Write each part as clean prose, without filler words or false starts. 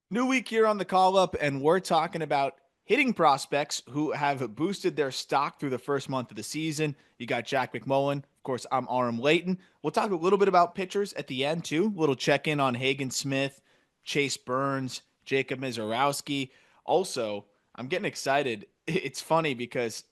New week here on the call up, and we're talking about hitting prospects who have boosted their stock through the first month of the season. You got Jack McMullen. Of course, I'm Aram Layton. We'll talk a little bit about pitchers at the end, too. A little check in on Hagen Smith, Chase Burns, Jacob Misiorowski. Also, I'm getting excited. It's funny because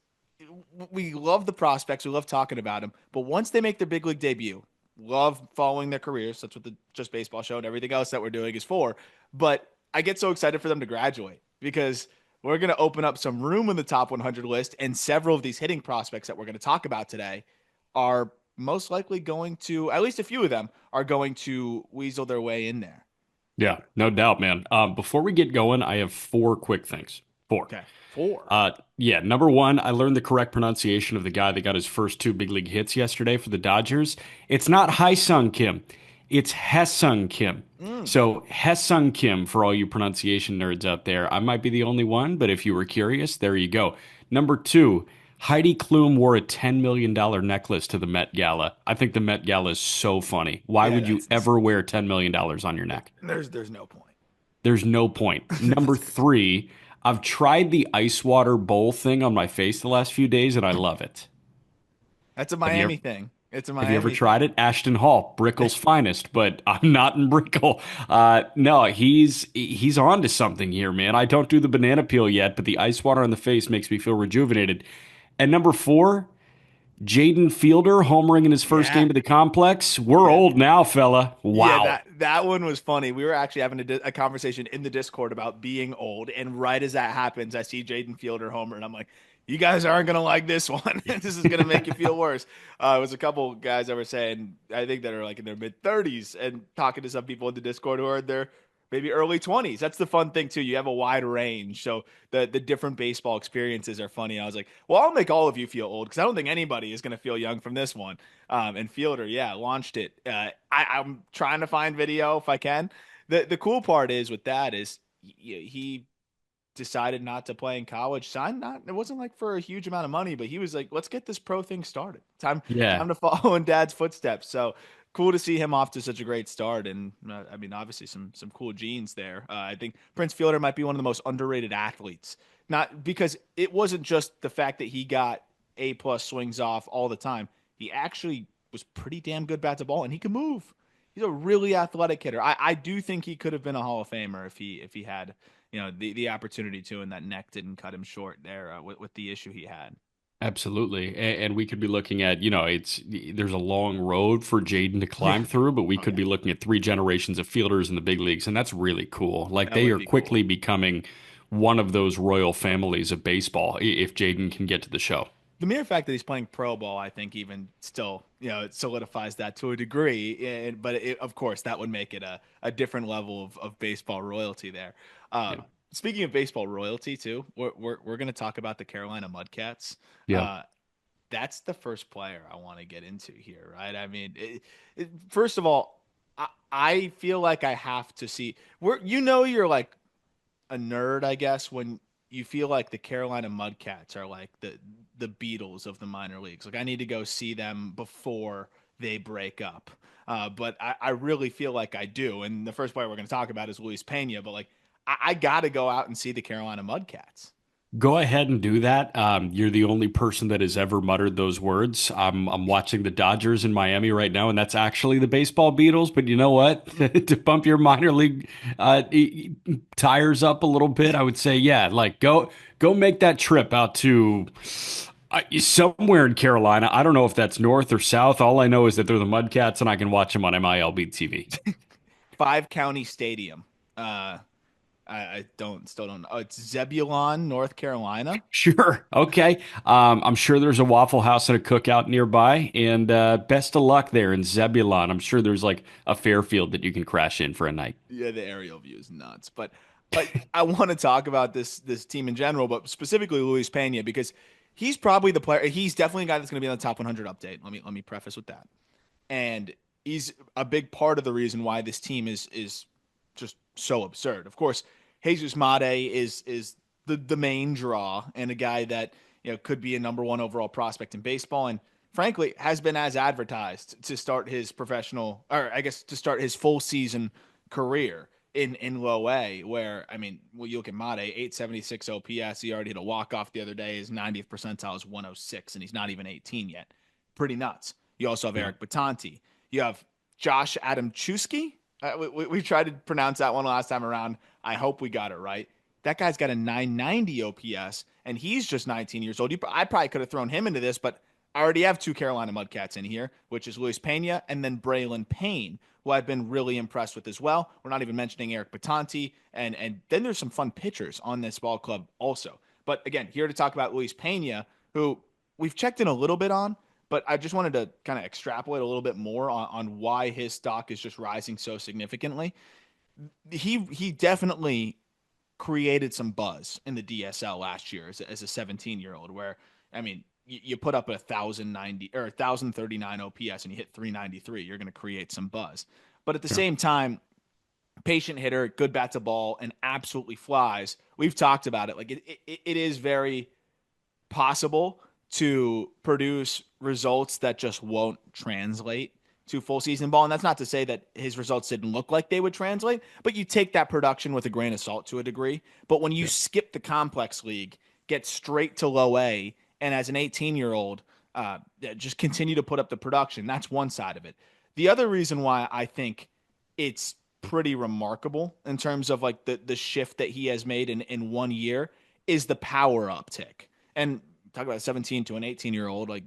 we love the prospects, we love talking about them, but once they make their big league debut, love following their careers. That's what the Just Baseball show and everything else that we're doing is for. But I get so excited for them to graduate because we're going to open up some room in the top 100 list, and several of these hitting prospects that we're going to talk about today are most likely going to, at least a few of them, are going to weasel their way in there. Yeah, no doubt, man. Before we get going, I have four quick things. Four. Okay. Four. Yeah, number one, I learned the correct pronunciation of the guy that got his first two big league hits yesterday for the Dodgers. It's not Hae-Sung Kim, it's Hae-Sung Kim. Mm. So Hae-Sung Kim, for all you pronunciation nerds out there, I might be the only one, but if you were curious, there you go. Number two, Heidi Klum wore a $10 million necklace to the Met Gala. I think the Met Gala is so funny. Why Yeah, would you that's ever wear $10 million on your neck? there's no point. There's no point. Number three, I've tried the ice water bowl thing on my face the last few days and I love it. That's a Have you Miami ever, thing. It's a have you ever Miami tried thing. it? Ashton Hall, Brickell's finest, but I'm not in Brickell. No, he's on to something here, man. I don't do the banana peel yet, but the ice water on the face makes me feel rejuvenated. And number four, Jaden Fielder homering in his first Yeah. game of the complex. We're Yeah. old now, fella. Yeah, Wow. that one was funny. We were actually having a conversation in the Discord about being old, and right as that happens, I see Jaden Fielder homer, and I'm like, "You guys aren't gonna like this one. This is gonna make you feel worse." It was a couple guys that were saying, I think that are like in their mid 30s, and talking to some people in the Discord who are in their maybe early 20s. That's the fun thing too. You have a wide range, so the different baseball experiences are funny. I was like, "Well, I'll make all of you feel old because I don't think anybody is gonna feel young from this one." And Fielder, yeah, launched it. I'm trying to find video if I can. The cool part is with that is he decided not to play in college. Signed not it wasn't like for a huge amount of money, but he was like, let's get this pro thing started. Yeah. Time to follow in dad's footsteps. So cool to see him off to such a great start. And I mean, obviously some cool genes there. I think Prince Fielder might be one of the most underrated athletes. Not because it wasn't just the fact that he got A+ swings off all the time. He actually was pretty damn good bat to ball, and he can move. He's a really athletic hitter. I do think he could have been a Hall of Famer if he had the opportunity to, and that neck didn't cut him short there with the issue he had. Absolutely. And we could be looking at, there's a long road for Jaden to Yeah. climb through, but we Oh could yeah. be looking at three generations of fielders in the big leagues, and that's really cool. Like That they would are be cool. quickly becoming one of those royal families of baseball if Jaden can get to the show. The mere fact that he's playing pro ball, I think, even still, it solidifies that to a degree. But of course, that would make it a different level of baseball royalty there. Yeah. Speaking of baseball royalty, too, we're going to talk about the Carolina Mudcats. Yeah. Uh, that's the first player I want to get into here, right? I mean, first of all, I feel like I have to see where you're like a nerd, I guess, when you feel like the Carolina Mudcats are like the Beatles of the minor leagues. Like I need to go see them before they break up. But I really feel like I do. And the first player we're going to talk about is Luis Pena. But like I got to go out and see the Carolina Mudcats. Go ahead and do that. You're the only person that has ever muttered those words. I'm watching the Dodgers in Miami right now, and that's actually the baseball Beatles. But you know what? To bump your minor league tires up a little bit, I would say, yeah, like go make that trip out to somewhere in Carolina. I don't know if that's north or south. All I know is that they're the Mudcats, and I can watch them on MILB TV. Five County Stadium. Uh, I don't still don't know. Oh, it's Zebulon, North Carolina. Sure. Okay. I'm sure there's a Waffle House and a cookout nearby, and best of luck there in Zebulon. I'm sure there's like a Fairfield that you can crash in for a night. Yeah, the aerial view is nuts. But I want to talk about this team in general, but specifically Luis Pena because he's probably the player. He's definitely a guy that's going to be on the top 100 update. Let me preface with that. And he's a big part of the reason why this team is just so absurd. Of course, Jesus Mate is the main draw and a guy that could be a number one overall prospect in baseball, and frankly has been as advertised to start his professional, or I guess to start his full season career. in low A, where I mean, well, you look at Mate, 876 OPS. He already hit a walk off the other day. His 90th percentile is 106, and he's not even 18 yet. Pretty nuts. You also have Yeah. Eric Batanti. You have Josh Adamczewski. We tried to pronounce that one last time around. I hope we got it right. That guy's got a 990 OPS, and he's just 19 years old. I probably could have thrown him into this, but I already have two Carolina Mudcats in here, which is Luis Pena and then Braylon Payne, who I've been really impressed with as well. We're not even mentioning Eric Batanti, and then there's some fun pitchers on this ball club also. But again, here to talk about Luis Pena, who we've checked in a little bit on, but I just wanted to kind of extrapolate a little bit more on why his stock is just rising so significantly. He definitely created some buzz in the DSL last year as a 17-year-old, where I mean, you put up 1,090 or 1,039 OPS and you hit 393, you're going to create some buzz. But at the Sure. same time, patient hitter, good bat to ball, and absolutely flies. We've talked about it. Like it is very possible to produce results that just won't translate to full season ball. And that's not to say that his results didn't look like they would translate, but you take that production with a grain of salt to a degree. But when you Yeah. skip the complex league, get straight to low A, and as an 18-year-old, just continue to put up the production, that's one side of it. The other reason why I think it's pretty remarkable in terms of like the shift that he has made in 1 year is the power uptick. And talk about 17 to an 18-year-old, like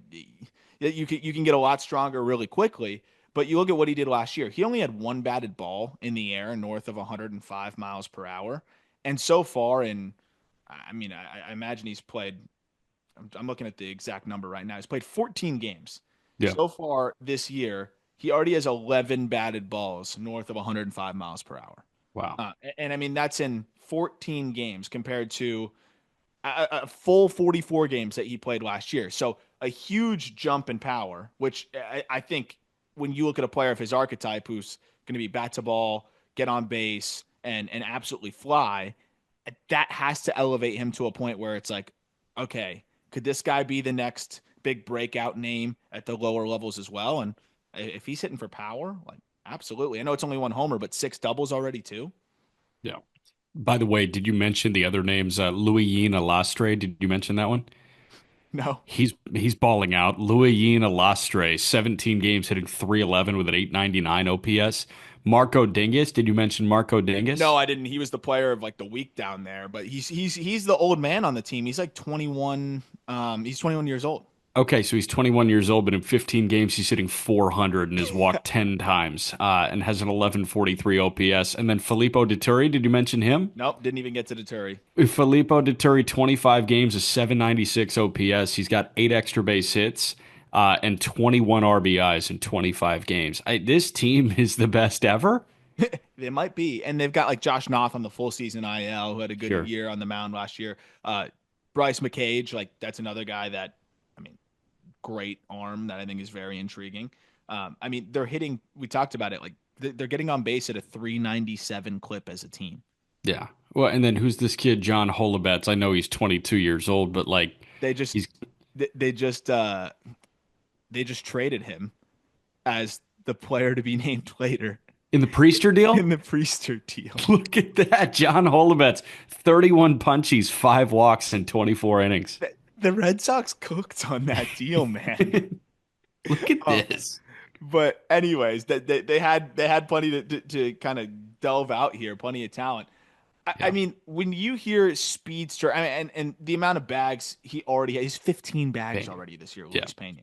you can get a lot stronger really quickly. But you look at what he did last year. He only had one batted ball in the air north of 105 miles per hour, and so far I mean, I imagine he's played. I'm looking at the exact number right now. He's played 14 games Yeah. so far this year. He already has 11 batted balls north of 105 miles per hour. Wow. And I mean, that's in 14 games compared to a full 44 games that he played last year. So a huge jump in power, which I think when you look at a player of his archetype who's going to be bat to ball, get on base, and absolutely fly, that has to elevate him to a point where it's like, okay, could this guy be the next big breakout name at the lower levels as well? And if he's hitting for power, like absolutely. I know it's only one homer, but six doubles already too. Yeah. By the way, did you mention the other names? Louis Yin Alastre, did you mention that one? No, He's balling out. Louis Yin Alastre, 17 games hitting 311 with an 899 OPS. Marco Dingus, did you mention Marco no, Dingus? I didn't. He was the player of like the week down there, but he's the old man on the team. He's like 21. He's 21 years old. Okay, so he's 21 years old, but in 15 games he's hitting 400 and has walked 10 times and has an 1143 OPS. And then Filippo Dituri, did you mention him? Nope, didn't even get to Deterry. Filippo Dituri, 25 games, a 796 OPS. He's got 8 extra base hits and 21 RBIs in 25 games. This team is the best ever. They might be, and they've got like Josh Noth on the full season IL, who had a good Sure. year on the mound last year. Bryce McCage, like that's another guy that, I mean, great arm that I think is very intriguing. I mean, they're hitting. We talked about it. Like they're getting on base at a 397 clip as a team. Yeah. Well, and then who's this kid, John Holobets? I know he's 22 years old, but like They just he's they, they just uh they just traded him as the player to be named later in the Priester in deal. the Priester deal. Look at that. John Holobets, 31 punchies, 5 walks in 24 innings. The Red Sox cooked on that deal, man. Look at Um, this. but anyways, they had plenty to kind of delve out here, plenty of talent. I Yeah. mean, when you hear speedster, I mean, and the amount of bags he already has, he's 15 bags Pena. already this year, Yeah. Luis Pena.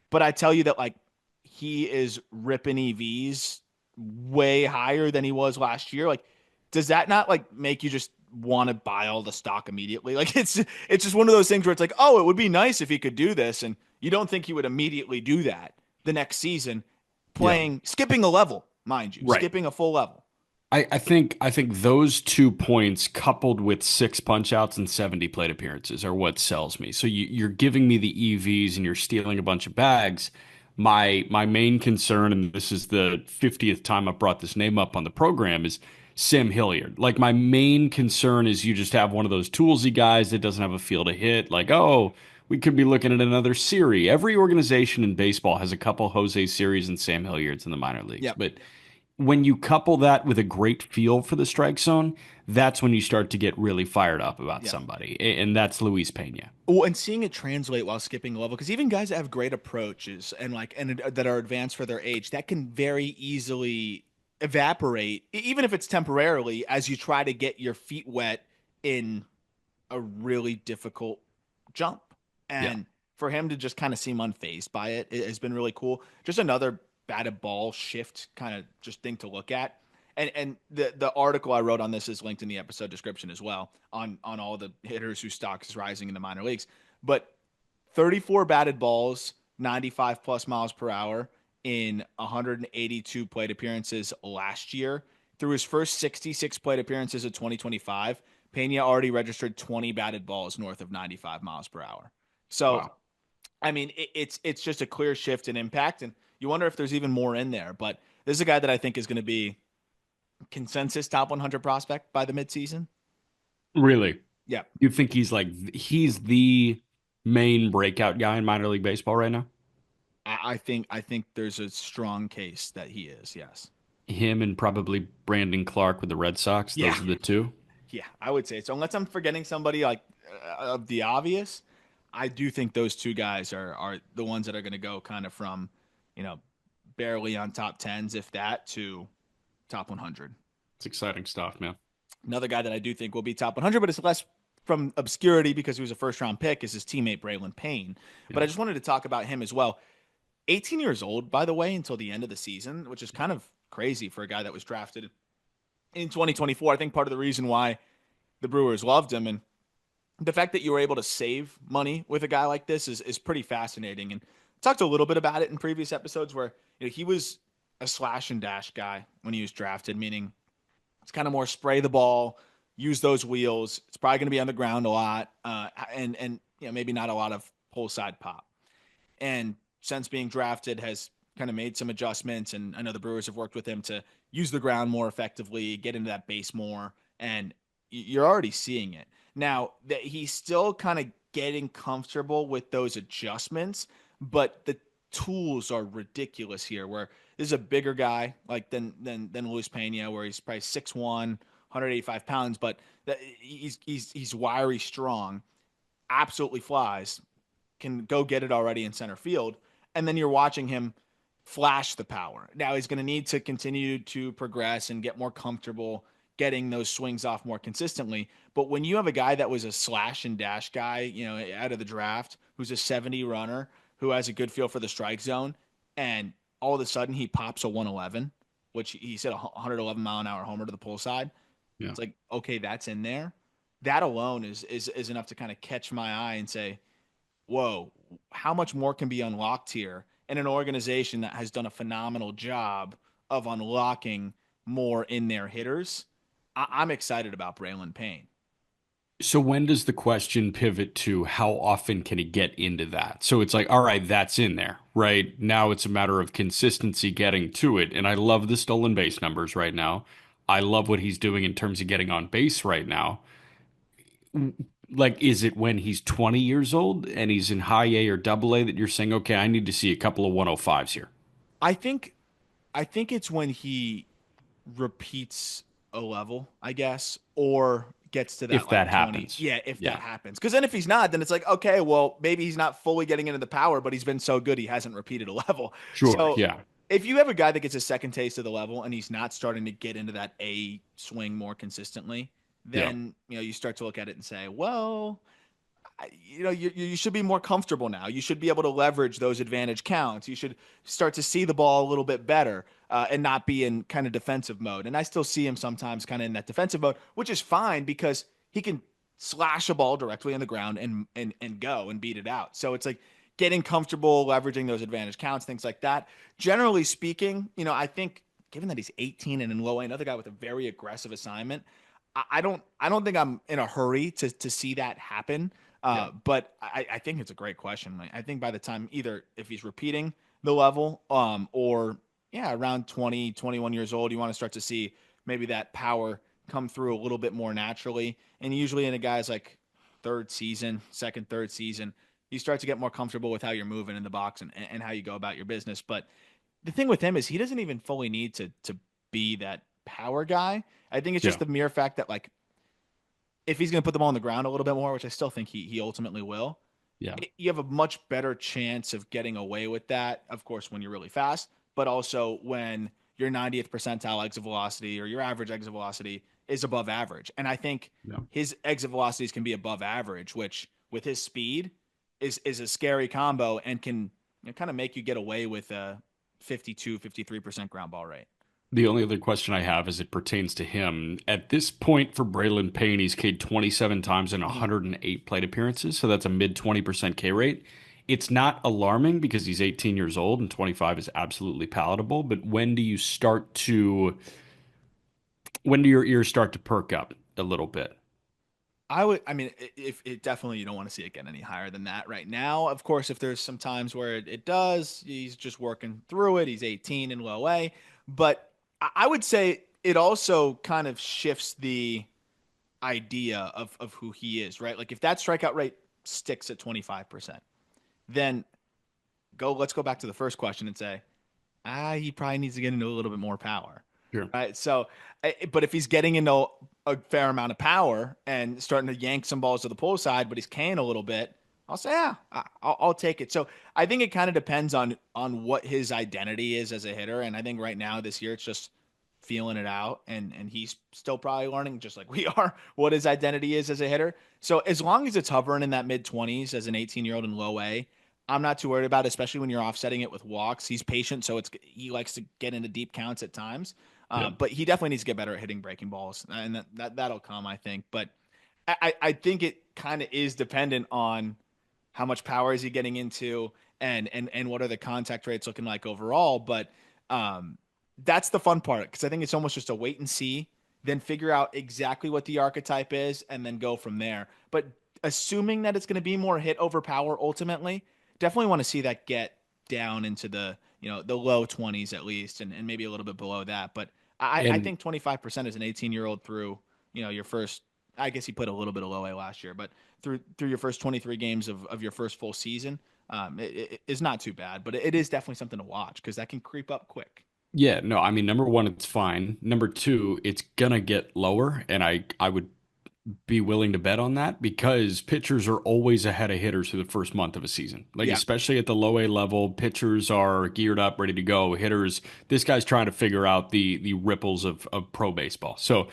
But I tell you that like he is ripping EVs way higher than he was last year. Like, does that not like make you just want to buy all the stock immediately? Like it's just one of those things where it's like, oh, it would be nice if he could do this, and you don't think he would immediately do that the next season, Yeah. skipping a level, mind you, Right. skipping a full level. I think those 2 points coupled with 6 punch outs and 70 plate appearances are what sells me. So you're giving me the EVs and you're stealing a bunch of bags. My main concern, and this is the 50th time I've brought this name up on the program, is Sam Hilliard. Like my main concern is you just have one of those toolsy guys that doesn't have a feel to hit. Like, oh, we could be looking at another Siri. Every organization in baseball has a couple Jose Series and Sam Hilliards in the minor leagues, Yep. but when you couple that with a great feel for the strike zone, that's when you start to get really fired up about Yeah. somebody. And that's Luis Pena. Well, and seeing it translate while skipping a level, because even guys that have great approaches and that are advanced for their age, that can very easily evaporate, even if it's temporarily, as you try to get your feet wet in a really difficult jump. Yeah. And for him to just kind of seem unfazed by it has been really cool. Just another batted ball shift kind of just thing to look at. And the article I wrote on this is linked in the episode description as well on all the hitters whose stock is rising in the minor leagues. But 34 batted balls, 95 plus miles per hour in 182 plate appearances last year. Through his first 66 plate appearances of 2025, Pena already registered 20 batted balls north of 95 miles per hour. So, Wow. I mean, it's just a clear shift in impact, and you wonder if there's even more in there. But this is a guy that I think is going to be consensus top 100 prospect by the midseason. Really? Yeah, You think he's the main breakout guy in minor league baseball right now? I think there's a strong case that he is. Yes. Him and probably Brandon Clark with the Red Sox. Yeah. Those are the two. Yeah, I would say so. Unless I'm forgetting somebody like of the obvious, I do think those two guys are the ones that are going to go kind of from, you know, barely on top tens, if that, to top 100. It's exciting stuff, man. Another guy that I do think will be top 100, but it's less from obscurity because he was a first round pick, is his teammate Braylon Payne. But Yeah. I just wanted to talk about him as well. 18 years old, by the way, until the end of the season, which is kind of crazy for a guy that was drafted in 2024. I think part of the reason why the Brewers loved him and the fact that you were able to save money with a guy like this is pretty fascinating. And I talked a little bit about it in previous episodes where he was a slash and dash guy when he was drafted, meaning it's kind of more spray the ball, use those wheels. It's probably going to be on the ground a lot, and maybe not a lot of pull side pop. And since being drafted, has kind of made some adjustments. And I know the Brewers have worked with him to use the ground more effectively, get into that base more, and you're already seeing it now. That he's still kind of getting comfortable with those adjustments, but the tools are ridiculous here. Where this is a bigger guy like than Luis Pena, where he's probably 6'1", 185 pounds, but he's wiry, strong, absolutely flies, can go get it already in center field, and then you're watching him flash the power. Now he's going to need to continue to progress and get more comfortable getting those swings off more consistently. But when you have a guy that was a slash and dash guy, out of the draft, who's a 70 runner, who has a good feel for the strike zone, and all of a sudden he pops a 111, which he said a 111 mile an hour homer to the pull side. Yeah. It's like, okay, that's in there. That alone is enough to kind of catch my eye and say, whoa, how much more can be unlocked here in an organization that has done a phenomenal job of unlocking more in their hitters? I'm excited about Braylon Payne. So when does the question pivot to how often can he get into that? So it's like, all right, that's in there, right? Now it's a matter of consistency getting to it. And I love the stolen base numbers right now. I love what he's doing in terms of getting on base right now. Like, is it when he's 20 years old and he's in high A or double A that you're saying, okay, I need to see a couple of 105s here? I think I think it's when he repeats a level, I guess, or gets to that If like that 20. happens. Yeah, if that Yeah, happens. Because then if he's not, then it's like, okay, well, maybe he's not fully getting into the power, but he's been so good he hasn't repeated a level. sure. So Yeah. if you have a guy that gets a second taste of the level and he's not starting to get into that A swing more consistently, Yeah. then you start to look at it and say, well, you should be more comfortable now. You should be able to leverage those advantage counts. You should start to see the ball a little bit better and not be in kind of defensive mode. And I still see him sometimes kind of in that defensive mode, which is fine because he can slash a ball directly on the ground and go and beat it out. So it's like getting comfortable leveraging those advantage counts, things like that. Generally speaking, I think given that he's 18 and in low A, another guy with a very aggressive assignment, I don't think I'm in a hurry to see that happen. Yeah. But I think it's a great question. Like, I think by the time either if he's repeating the level, or yeah, around 20, 21 years old, you want to start to see maybe that power come through a little bit more naturally. And usually in a guy's like third season, you start to get more comfortable with how you're moving in the box and how you go about your business. But the thing with him is he doesn't even fully need to be that power guy. I think it's just Yeah. the mere fact that like if he's going to put the ball on the ground a little bit more, which I still think he ultimately will, Yeah. you have a much better chance of getting away with that. Of course, when you're really fast, but also when your 90th percentile exit velocity or your average exit velocity is above average. And I think Yeah. his exit velocities can be above average, which with his speed is a scary combo and can kind of make you get away with a 52, 53% ground ball rate. The only other question I have as it pertains to him, at this point for Braylon Payne, he's K'd 27 times in Mhm. 108 plate appearances, so that's a mid 20% K rate. It's not alarming because he's 18 years old and 25 is absolutely palatable, but when do your ears start to perk up a little bit? I mean, if it definitely you don't want to see it get any higher than that right now. Of course, if there's some times where it does, he's just working through it. He's 18 in low A, but I would say it also kind of shifts the idea of who he is, right? Like if that strikeout rate sticks at 25%, then let's go back to the first question and say, he probably needs to get into a little bit more power. Sure. Right. So, but if he's getting into a fair amount of power and starting to yank some balls to the pull side, but he's K'ing a little bit, I'll say, yeah, I'll take it. So I think it kind of depends on what his identity is as a hitter. And I think right now this year it's just feeling it out, and he's still probably learning, just like we are, what his identity is as a hitter. So as long as it's hovering in that mid 20s as an 18-year-old in low A, I'm not too worried about it, especially when you're offsetting it with walks. He's patient, so he likes to get into deep counts at times. Yeah. But he definitely needs to get better at hitting breaking balls, and that'll come, I think. But I think it kind of is dependent on how much power is he getting into, and what are the contact rates looking like overall. But um, that's the fun part because I think it's almost just a wait and see, then figure out exactly what the archetype is, and then go from there. But assuming that it's going to be more hit over power ultimately, definitely want to see that get down into the low 20s at least, and maybe a little bit below that. But I And think 25% as an 18-year-old through your first. I guess he played a little bit of low A last year, but through your first 23 games of your first full season, it is not too bad. But it is definitely something to watch because that can creep up quick. yeah, no, I mean, number one, it's fine. Number two, it's gonna get lower, and I would be willing to bet on that because pitchers are always ahead of hitters through the first month of a season. Like Yeah, especially at the low A level, pitchers are geared up, ready to go. Hitters, this guy's trying to figure out the ripples of pro baseball. So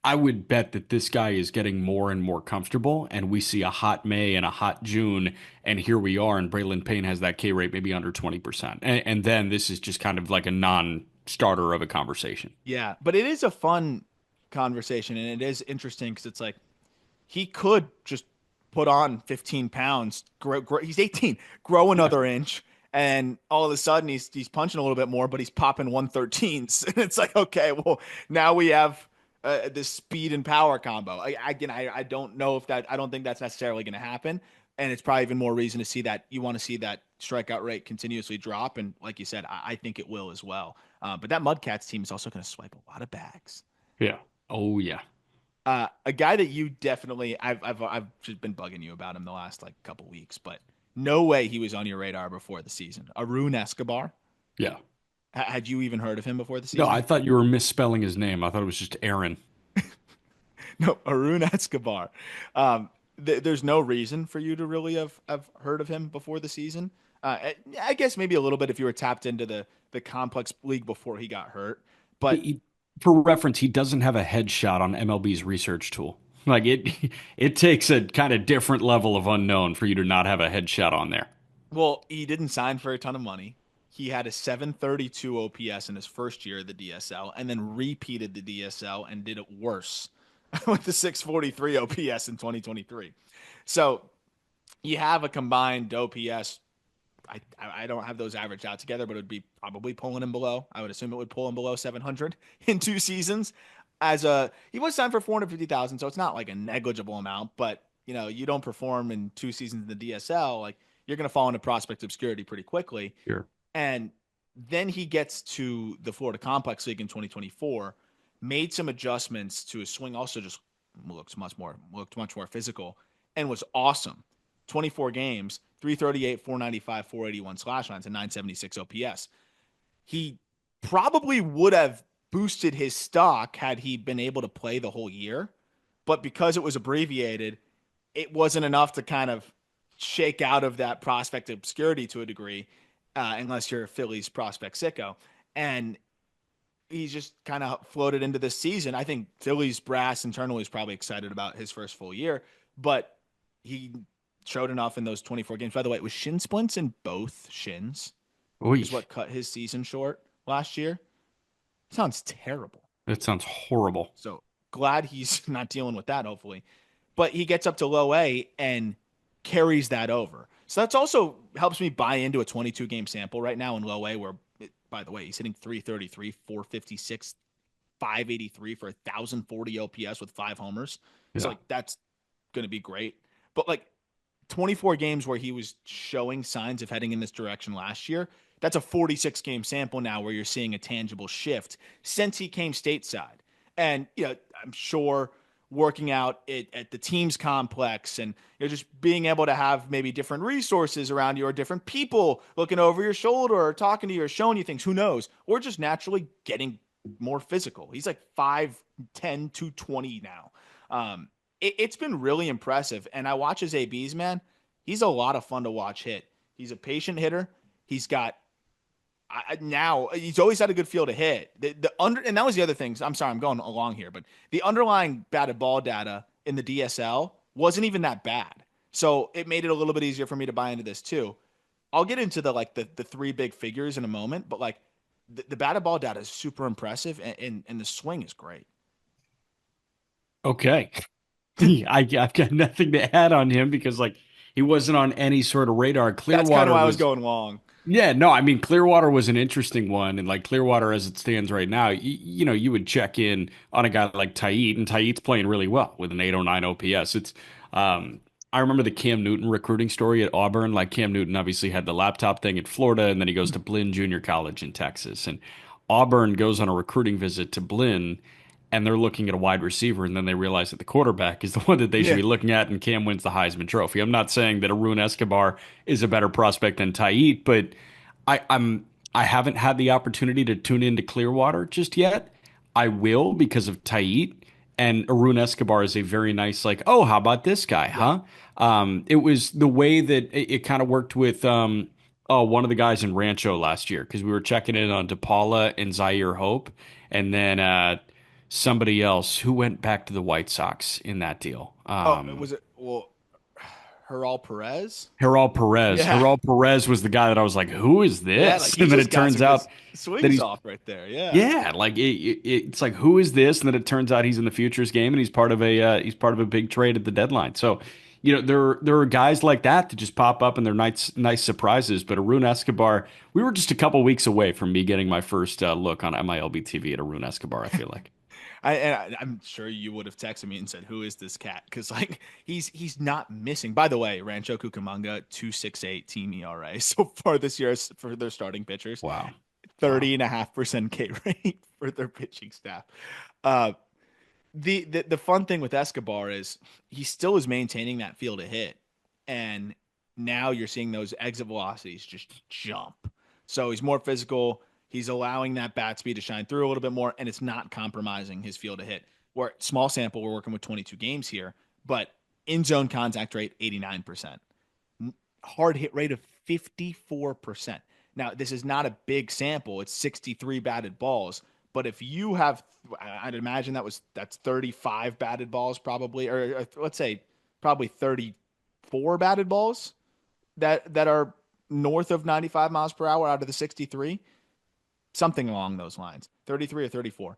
I would bet that this guy is getting more and more comfortable, and we see a hot May and a hot June, and here we are, and Braylon Payne has that K rate maybe under 20%. And then this is just kind of like a non-starter of a conversation. yeah, but it is a fun conversation, and it is interesting because it's like he could just put on 15 pounds. He's 18, grow Yeah. another inch, and all of a sudden he's punching a little bit more, but he's popping 113s. And it's like, okay, well, now we have this speed and power combo. I don't know if that, I don't think that's necessarily going to happen. And it's probably even more reason to see that you want to see that strikeout rate continuously drop. And like you said, I think it will as well. But that Mudcats team is also going to swipe a lot of bags. Yeah. Oh yeah. A guy that you definitely I've just been bugging you about him the last like couple weeks, but no way he was on your radar before the season. Aroon Escobar. Yeah. Had you even heard of him before the No, I season? thought you were misspelling his name. I thought it was just Aaron. No, Aroon Escobar. There's no reason for you to really have heard of him before the season. I guess maybe a little bit if you were tapped into the complex league before he got hurt, but He- for reference, he doesn't have a headshot on MLB's research tool. Like it takes a kind of different level of unknown for you to not have a headshot on there. well, he didn't sign for a ton of money. He had a 732 OPS in his first year of the DSL and then repeated the DSL and did it worse with the 643 OPS in 2023. So you have a combined OPS. I don't have those averaged out together, but it would be probably pulling him below. I would assume it would pull him below 700 in 2 seasons. He was signed for 450,000, so it's not like a negligible amount. But you don't perform in 2 seasons in the DSL, like you're going to fall into prospect obscurity pretty quickly. Here. And then he gets to the Florida Complex League in 2024, made some adjustments to his swing, also just looked much more physical, and was awesome. 24 games, 338, 495, 481 slash lines, and 976 OPS. He probably would have boosted his stock had he been able to play the whole year. But because it was abbreviated, it wasn't enough to kind of shake out of that prospect obscurity to a degree, unless you're a Phillies prospect sicko. And he's just kind of floated into this season. I think Phillies brass internally is probably excited about his first full year, but he showed enough in those 24 games. By the way, it was shin splints in both shins Oy, is what cut his season short last year. Sounds terrible. that sounds horrible. So glad he's not dealing with that, hopefully. But he gets up to low A and carries that over. So that's also helps me buy into a 22 game sample right now in low A, where, by the way, he's hitting 333, 456, 583 for 1,040 OPS with 5 homers. So, Yeah. like, that's going to be great. But, like, 24 games where he was showing signs of heading in this direction last year, that's a 46 game sample now where you're seeing a tangible shift since he came stateside. And, I'm sure working out at the team's complex and just being able to have maybe different resources around you or different people looking over your shoulder or talking to you or showing you things, who knows, or just naturally getting more physical. He's like 5'10", 220 now. It's been really impressive. And I watch his ABs, man. He's a lot of fun to watch hit. He's a patient hitter. He's got now he's always had a good feel to hit. And that was the other thing. I'm sorry, I'm going along here, but the underlying batted ball data in the DSL wasn't even that bad. So it made it a little bit easier for me to buy into this too. I'll get into the three big figures in a moment, but like the batted ball data is super impressive and the swing is great. Okay. I've got nothing to add on him because like he wasn't on any sort of radar. That's kind of Clearwater why I was was going long. Yeah, no, I mean Clearwater was an interesting one, and like Clearwater as it stands right now, you would check in on a guy like Tait, and Tait's playing really well with an 809 OPS. I remember the Cam Newton recruiting story at Auburn. Like Cam Newton obviously had the laptop thing at Florida, and then he goes to Blinn Junior College in Texas, and Auburn goes on a recruiting visit to Blinn, and they're looking at a wide receiver, and then they realize that the quarterback is the one that they should Yeah. be looking at, and Cam wins the Heisman Trophy. I'm not saying that Aroon Escobar is a better prospect than Tait, but I haven't had the opportunity to tune into Clearwater just yet. I will because of Tait, and Aroon Escobar is a very nice like, oh, how about this guy, Yeah. huh? It was the way that it kind of worked with one of the guys in Rancho last year because we were checking in on DePaula and Zaire Hope, and then somebody else who went back to the White Sox in that deal. Oh, was it? Well, Heral Perez. Gerald Perez. Yeah. Gerald Perez was the guy that I was like, who is Yeah. Like this? he And then just it got turns some good out that swings he's off right there. Yeah. yeah, like it's like who is this? And then it turns out he's in the futures game and he's part of a big trade at the deadline. So, there are guys like that that just pop up and they're nice surprises. But Aroon Escobar, we were just a couple weeks away from me getting my first look on MILB TV at Aroon Escobar. I feel like. I'm sure you would have texted me and said, "Who is this cat?" Because like he's not missing. By the way, Rancho Cucamonga 2.68 team ERA so far this year for their starting pitchers, Wow. Wow. 30.5% K rate for their pitching staff. Uh, the fun thing with Escobar is he still is maintaining that feel to hit, and now you're seeing those exit velocities just jump. So he's more physical. He's allowing that bat speed to shine through a little bit more, and it's not compromising his feel to hit. We're small sample. We're working with 22 games here, but in zone contact rate 89%, hard hit rate of 54%. Now, this is not a big sample. It's 63 batted balls. But if you have, I'd imagine that's 35 batted balls probably, or let's say probably 34 batted balls that are north of 95 miles per hour out of the 63, something along those lines, 33 or 34.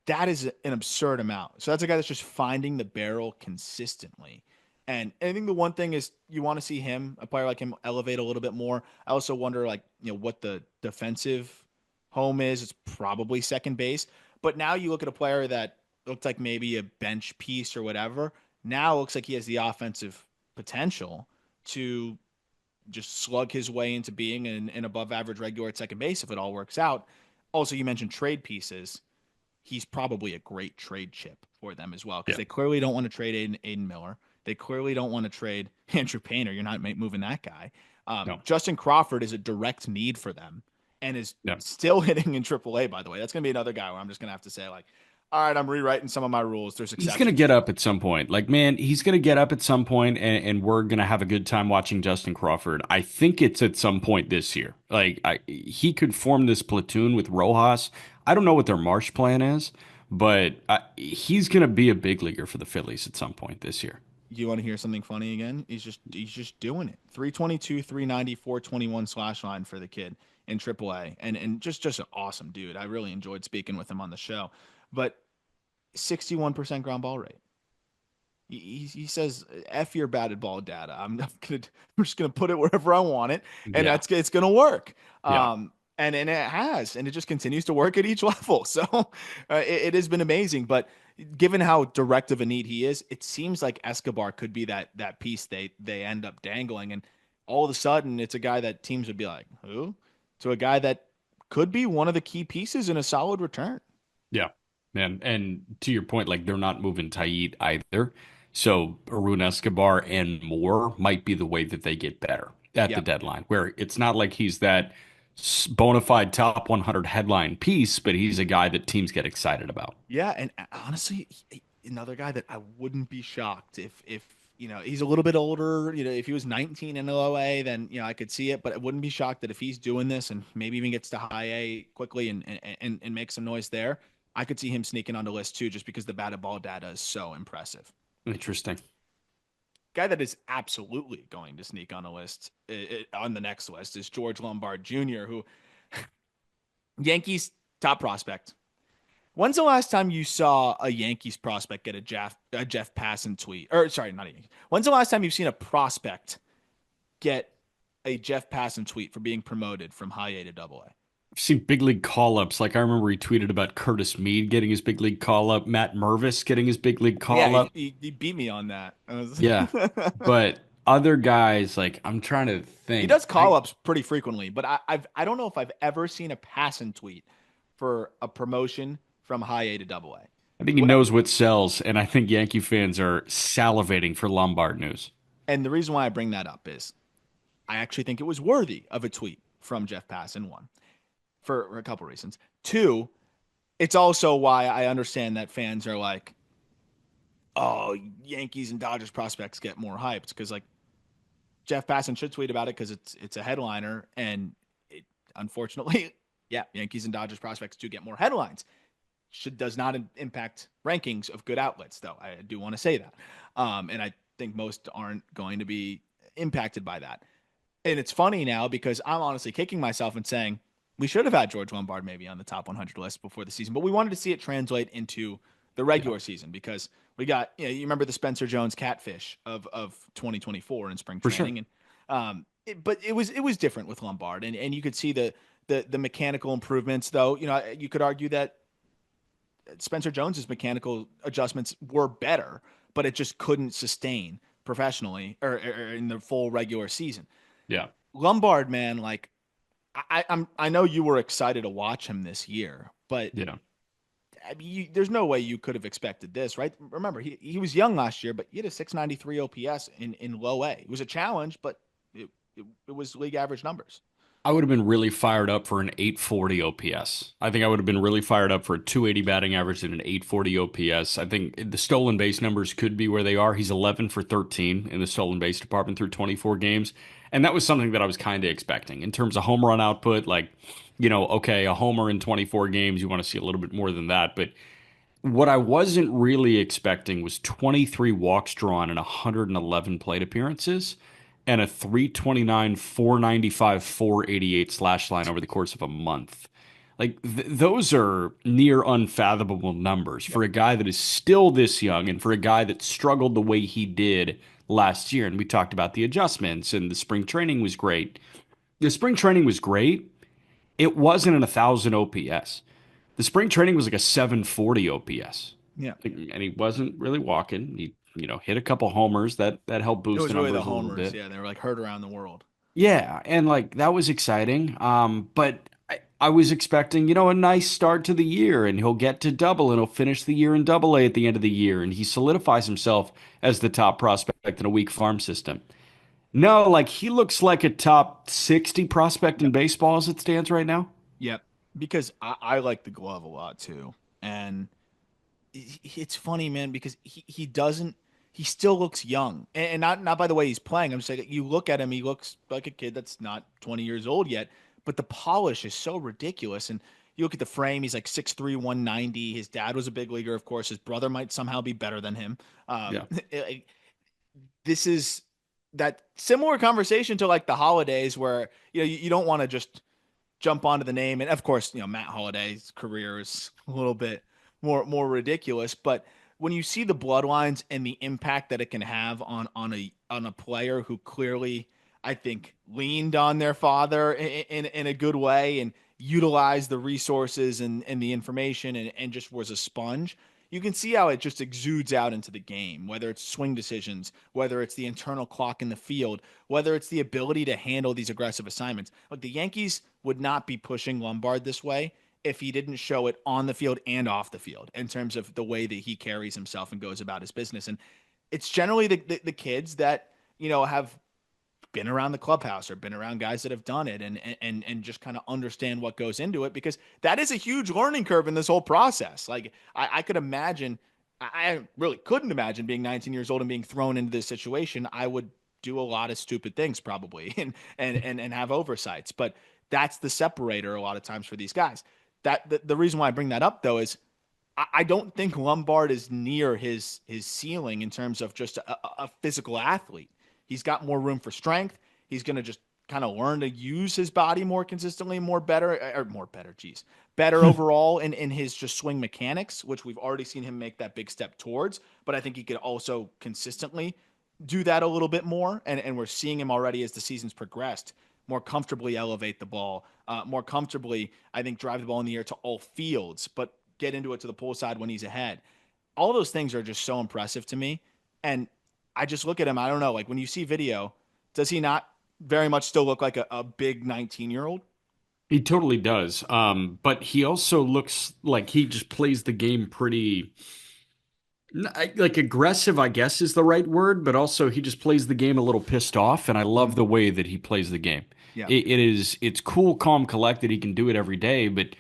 That is an absurd amount. So that's a guy that's just finding the barrel consistently. And I think the one thing is you want to see him, a player like him, elevate a little bit more. I also wonder, like, what the defensive home is. It's probably second base. But now you look at a player that looked like maybe a bench piece or whatever. Now it looks like he has the offensive potential to just slug his way into being an above average regular at second base if it all works out. Also, you mentioned trade pieces. He's probably a great trade chip for them as well because Yeah. they clearly don't want to trade Aiden Miller. They clearly don't want to trade Andrew Painter. You're not moving that guy. No. Justin Crawford is a direct need for them. and is Yeah. still hitting in AAA, by the way. That's going to be another guy where I'm just going to have to say, like, all right, I'm rewriting some of my rules. There's He's gonna exceptions. get up at some point. Like, man, he's gonna get up at some point, and we're gonna have a good time watching Justin Crawford. I think it's at some point this year. He could form this platoon with Rojas. I don't know what their Marsh plan is, but he's gonna be a big leaguer for the Phillies at some point this year. You want to hear something funny again? He's just doing it. 322, 390, 421 slash line for the kid in AAA. And just an awesome dude. I really enjoyed speaking with him on the show. But 61% ground ball rate. He says, "F your batted ball data. I'm just gonna put it wherever I want it, and Yeah, it's gonna work." yeah. And it has, and it just continues to work at each level. So it has been amazing. But given how direct of a need he is, it seems like Escobar could be that piece they end up dangling, and all of a sudden it's a guy that teams would be like, who? To a guy that could be one of the key pieces in a solid return. Yeah, man. And to your point, like they're not moving Tayit either. So Aroon Escobar and Moore might be the way that they get better at the Yeah. deadline, where it's not like he's that bona fide top 100 headline piece, but he's a guy that teams get excited about. Yeah, and honestly, another guy that I wouldn't be shocked if he's a little bit older. If he was 19 in low A, then I could see it. But I wouldn't be shocked that if he's doing this and maybe even gets to high A quickly and makes some noise there, I could see him sneaking on the list too, just because the batted ball data is so impressive. Interesting. Guy that is absolutely going to sneak on the list on the next list is George Lombard Jr., who Yankees top prospect. When's the last time you saw a Yankees prospect get a Jeff Passan tweet? Or sorry, not a Yankee. When's the last time you've seen a prospect get a Jeff Passan tweet for being promoted from high A to double A? I've seen big league call ups. Like I remember he tweeted about Curtis Mead getting his big league call up, Matt Mervis getting his big league Yeah, call he, up. he, he beat me on that. Yeah. But other guys, like I'm trying to He think. does call ups pretty frequently, but I don't know if I've ever seen a Passan tweet for a promotion from high A to double A. I think he What knows what sells, and I think Yankee fans are salivating for Lombard news. and the reason why I bring that up is I actually think it was worthy of a tweet from Jeff Passan. One, for a couple reasons. Two, it's also why I understand that fans are like, "Oh, Yankees and Dodgers prospects get more hyped," because like Jeff Passan should tweet about it because it's a headliner, and it unfortunately, yeah, Yankees and Dodgers prospects do get more headlines. Does not impact rankings of good outlets, though. I do want to say that, and I think most aren't going to be impacted by that. And it's funny now because I'm honestly kicking myself and saying we should have had George Lombard maybe on the top 100 list before the season, but we wanted to see it translate into the Yeah, regular season because we got, you remember the Spencer Jones catfish of 2024 in spring for sure. training. And, but it was different with Lombard and you could see the mechanical improvements though. You could argue that Spencer Jones's mechanical adjustments were better, but it just couldn't sustain professionally or in the full regular season. Yeah, Lombard, man, like I know you were excited to watch him this year, but yeah. I mean, there's no way you could have expected this, right? Remember, he was young last year, but he had a 693 OPS in low A. It was a challenge, but it was league average numbers. I would have been really fired up for an 840 OPS. I think I would have been really fired up for a 280 batting average and an 840 OPS. I think the stolen base numbers could be where they are. He's 11 for 13 in the stolen base department through 24 games. And that was something that I was kind of expecting in terms of home run output. Like, okay, a homer in 24 games, you want to see a little bit more than that. But what I wasn't really expecting was 23 walks drawn and 111 plate appearances and a 329, 495, 488 slash line over the course of a month. Like those are near unfathomable numbers Yep. for a guy that is still this young and for a guy that struggled the way he did last year. And we talked about the adjustments and the spring training was great. The spring training was great. It wasn't an 1,000 OPS. The spring training was like a 740 OPS. Yeah. And he wasn't really walking. He, hit a couple homers that helped It boost was the really the numbers a little homers. bit. Yeah, they were like heard around the world. Yeah, and like that was exciting. But I was expecting, a nice start to the year, and he'll get to double, and he'll finish the year in double A at the end of the year, and he solidifies himself as the top prospect in a weak farm system. No, like he looks like a top 60 prospect in Yep. baseball as it stands right now. Yep. Because I like the glove a lot too. And it's funny, man, because he doesn't he still looks young. And not by the way he's playing. I'm saying you look at him, he looks like a kid that's not 20 years old yet, but the polish is so ridiculous. And you look at the frame, he's like 6'3", 190. His dad was a big leaguer, of course. His brother might somehow be better than him. Yeah. This is that similar conversation to like the holidays where you don't want to just jump onto the name. And of course, Matt Holliday's career is a little bit more ridiculous. But when you see the bloodlines and the impact that it can have on a player who clearly, I think, leaned on their father in a good way and utilized the resources and the information and just was a sponge. You can see how it just exudes out into the game, whether it's swing decisions, whether it's the internal clock in the field, whether it's the ability to handle these aggressive assignments. Like the Yankees would not be pushing Lombard this way if he didn't show it on the field and off the field in terms of the way that he carries himself and goes about his business. And it's generally the kids that, have been around the clubhouse or been around guys that have done it and just kind of understand what goes into it because that is a huge learning curve in this whole process. Like I could imagine, I really couldn't imagine being 19 years old and being thrown into this situation. I would do a lot of stupid things probably and have oversights, but that's the separator a lot of times for these guys. That the reason why I bring that up though is I don't think Lombard is near his ceiling in terms of just a physical athlete. He's got more room for strength. He's going to just kind of learn to use his body more consistently, better overall in his just swing mechanics, which we've already seen him make that big step towards. But I think he could also consistently do that a little bit more. And we're seeing him already as the season's progressed, more comfortably elevate the ball, more comfortably, I think, drive the ball in the air to all fields, but get into it to the pull side when he's ahead. All those things are just so impressive to me. And I just look at him. I don't know. Like when you see video, does he not very much still look like a big 19-year-old? He totally does. But he also looks like he just plays the game pretty like aggressive, I guess is the right word, but also he just plays the game a little pissed off, and I love Mm, the way that he plays the game. yeah. It's cool, calm, collected. He can do it every day, but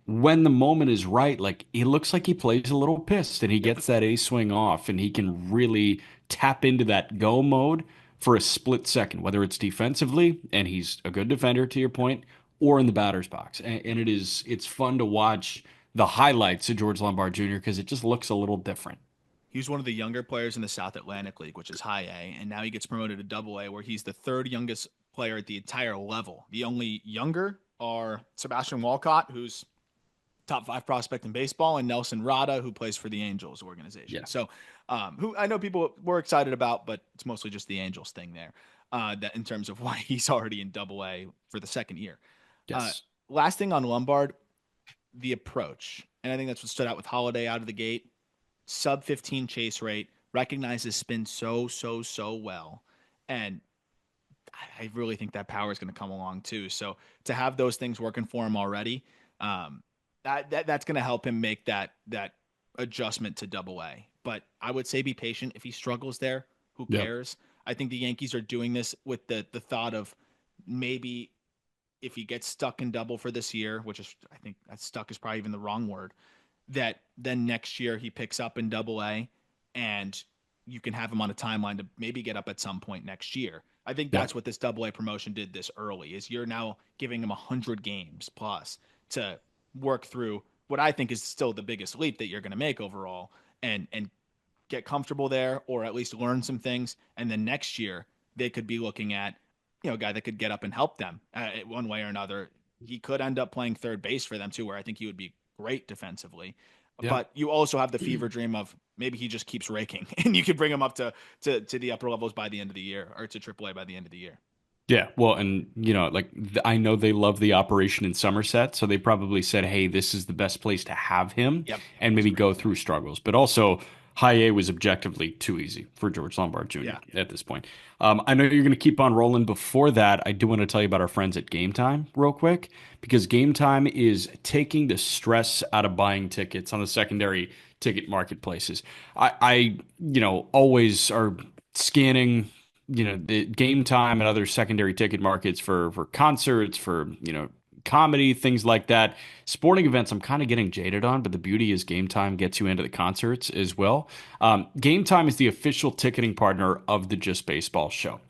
when the moment is right, like he looks like he plays a little pissed and he Yep. gets that A swing off and he can really tap into that go mode for a split second, whether it's defensively, and he's a good defender to your point, or in the batter's box. And it's fun to watch the highlights of George Lombard Jr. because it just looks a little different. He was one of the younger players in the South Atlantic League, which is high A, and now he gets promoted to double A, where he's the third youngest player at the entire level. The only younger are Sebastian Walcott, who's top five prospect in baseball, and Nelson Rada, who plays for the Angels organization. Yeah. So, who I know people were excited about, but it's mostly just the Angels thing there. That in terms of why he's already in Double A for the second year. Uh, Yes. Last thing on Lombard, the approach, and I think that's what stood out with Holiday out of the gate. Sub 15 chase rate, recognizes spin so well, and I really think that power is going to come along too. So to have those things working for him already, that's going to help him make that adjustment to double A. But I would say be patient. If he struggles there, who Yep. cares? I think the Yankees are doing this with the thought of maybe if he gets stuck in double for this year, which is I think that stuck is probably even the wrong word, that then next year he picks up in double A and you can have him on a timeline to maybe get up at some point next year. I think Yeah. that's what this double A promotion did this early is you're now giving him 100 games plus to work through what I think is still the biggest leap that you're going to make overall and get comfortable there or at least learn some things. And then next year they could be looking at, a guy that could get up and help them one way or another. He could end up playing third base for them too, where I think he would be great defensively. Yeah. But you also have the fever dream of maybe he just keeps raking and you could bring him up to the upper levels by the end of the year or to AAA by the end of the year. Yeah, well, and like I know they love the operation in Somerset, so they probably said, "Hey, this is the best place to have him Yep. and He's maybe great. go through struggles." But also, high A was objectively too easy for George Lombard Jr. Yeah. at this point. I know you're going to keep on rolling. Before that, I do want to tell you about our friends at GameTime real quick because GameTime is taking the stress out of buying tickets on the secondary ticket marketplaces. I always are scanning the Game Time and other secondary ticket markets for concerts, for comedy, things like that. Sporting events, I'm kind of getting jaded on, but the beauty is Game Time gets you into the concerts as well. Game Time is the official ticketing partner of the Just Baseball show.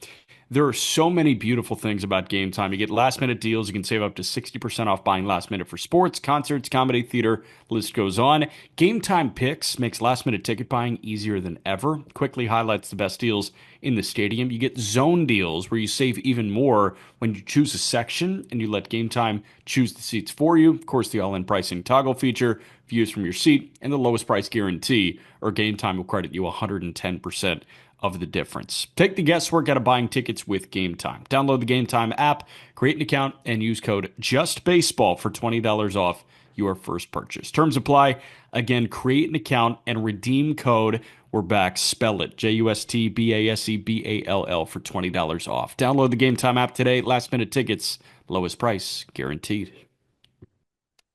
There are so many beautiful things about Game Time. You get last minute deals. You can save up to 60% off buying last minute for sports, concerts, comedy, theater, list goes on. Game Time Picks makes last minute ticket buying easier than ever. Quickly highlights the best deals in the stadium. You get zone deals where you save even more when you choose a section and you let Game Time choose the seats for you. Of course, the all-in pricing toggle feature, views from your seat, and the lowest price guarantee, or Game Time will credit you 110% of the difference. Take the guesswork out of buying tickets with Game Time. Download the Game Time app, create an account, and use code JUSTBASEBALL for $20 off your first purchase. Terms apply. Again, create an account and redeem code. We're back. Spell it. JUSTBASEBALL for $20 off. Download the Game Time app today. Last minute tickets, lowest price guaranteed.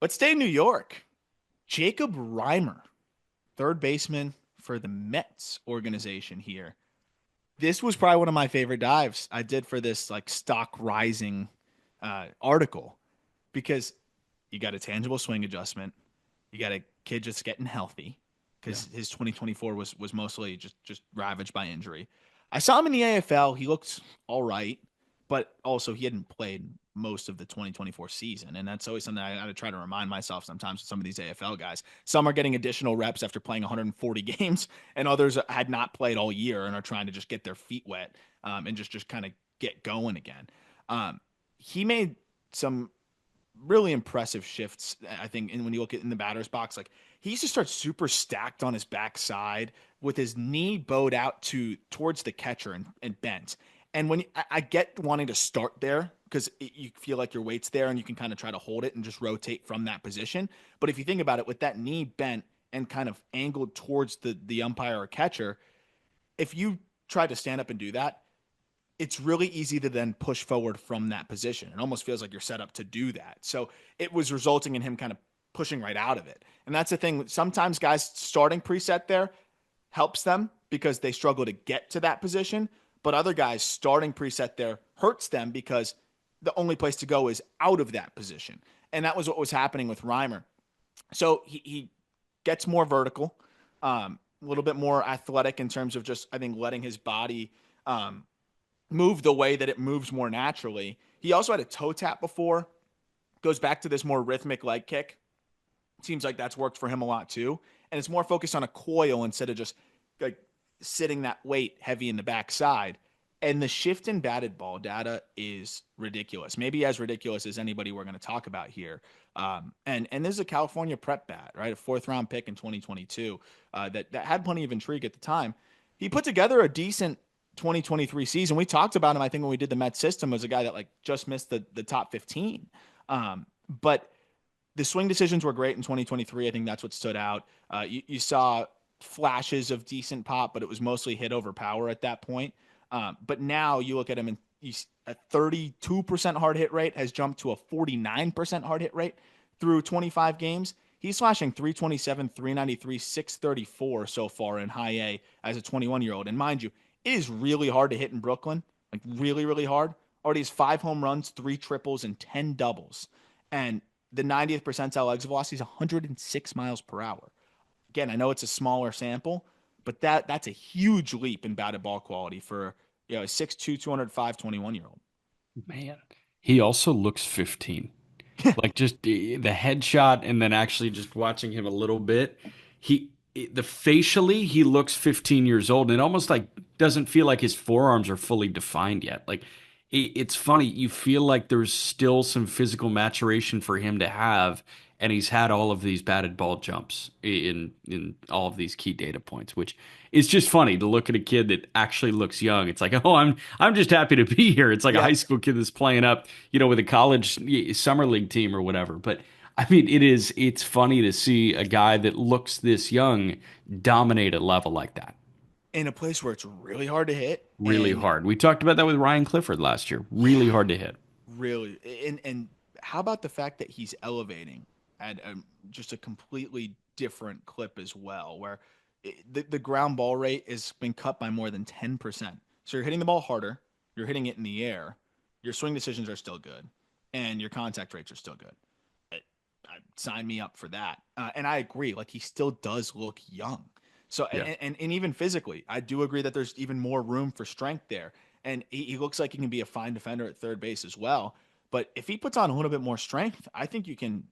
Let's stay in New York. Jacob Reimer, third baseman for the Mets organization here. This was probably one of my favorite dives I did for this like stock rising article, because you got a tangible swing adjustment. You got a kid just getting healthy, because his 2024 was mostly just ravaged by injury. I saw him in the AFL. He looked all right, but also he hadn't played most of the 2024 season. And that's always something I got to try to remind myself sometimes with some of these AFL guys. Some are getting additional reps after playing 140 games, and others had not played all year and are trying to just get their feet wet and just kind of get going again. He made some really impressive shifts, I think. And when you look at in the batter's box, like he used to start super stacked on his backside with his knee bowed out towards the catcher and bent. And when I get wanting to start there because you feel like your weight's there and you can kind of try to hold it and just rotate from that position. But if you think about it, with that knee bent and kind of angled towards the umpire or catcher, if you try to stand up and do that, it's really easy to then push forward from that position. It almost feels like you're set up to do that. So it was resulting in him kind of pushing right out of it. And that's the thing. Sometimes guys starting preset there helps them because they struggle to get to that position. But other guys starting preset there hurts them because the only place to go is out of that position. And that was what was happening with Reimer. So he gets more vertical, a little bit more athletic in terms of just, I think, letting his body move the way that it moves more naturally. He also had a toe tap before. Goes back to this more rhythmic leg kick. Seems like that's worked for him a lot too. And it's more focused on a coil instead of just like sitting that weight heavy in the backside. And the shift in batted ball data is ridiculous. Maybe as ridiculous as anybody we're going to talk about here. And this is a California prep bat, right? A 4th-round pick in 2022 that had plenty of intrigue at the time. He put together a decent 2023 season. We talked about him, I think, when we did the Met system, as a guy that like just missed the top 15. But the swing decisions were great in 2023. I think that's what stood out. You saw flashes of decent pop, but it was mostly hit over power at that point. But now you look at him and he's a 32% hard hit rate has jumped to a 49% hard hit rate through 25 games. He's slashing 327, 393, 634 so far in high A as a 21-year-old. And mind you, it is really hard to hit in Brooklyn, like really, really hard. Already has 5 home runs, 3 triples, and 10 doubles. And the 90th percentile exit velocity is 106 miles per hour. Again, I know it's a smaller sample, but that's a huge leap in batted ball quality for a 6'2", 205, 21-year-old. Man, he also looks 15. Like just the headshot and then actually just watching him a little bit, the facially he looks 15 years old and it almost like doesn't feel like his forearms are fully defined yet. Like it's funny, you feel like there's still some physical maturation for him to have, and he's had all of these batted ball jumps in all of these key data points, which is just funny to look at a kid that actually looks young. It's like, oh, I'm just happy to be here. It's like a Yeah. high school kid that's playing up, with a college summer league team or whatever. But I mean, it's funny to see a guy that looks this young dominate a level like that. In a place where it's really hard to hit Really and hard. We talked about that with Ryan Clifford last year. Really hard to hit. really and how about the fact that he's elevating at just a completely different clip as well, where the ground ball rate has been cut by more than 10%. So you're hitting the ball harder, you're hitting it in the air, your swing decisions are still good, and your contact rates are still good. Sign me up for that. And I agree. Like he still does look young. So Yeah, and even physically, I do agree that there's even more room for strength there. And he looks like he can be a fine defender at third base as well. But if he puts on a little bit more strength, I think you can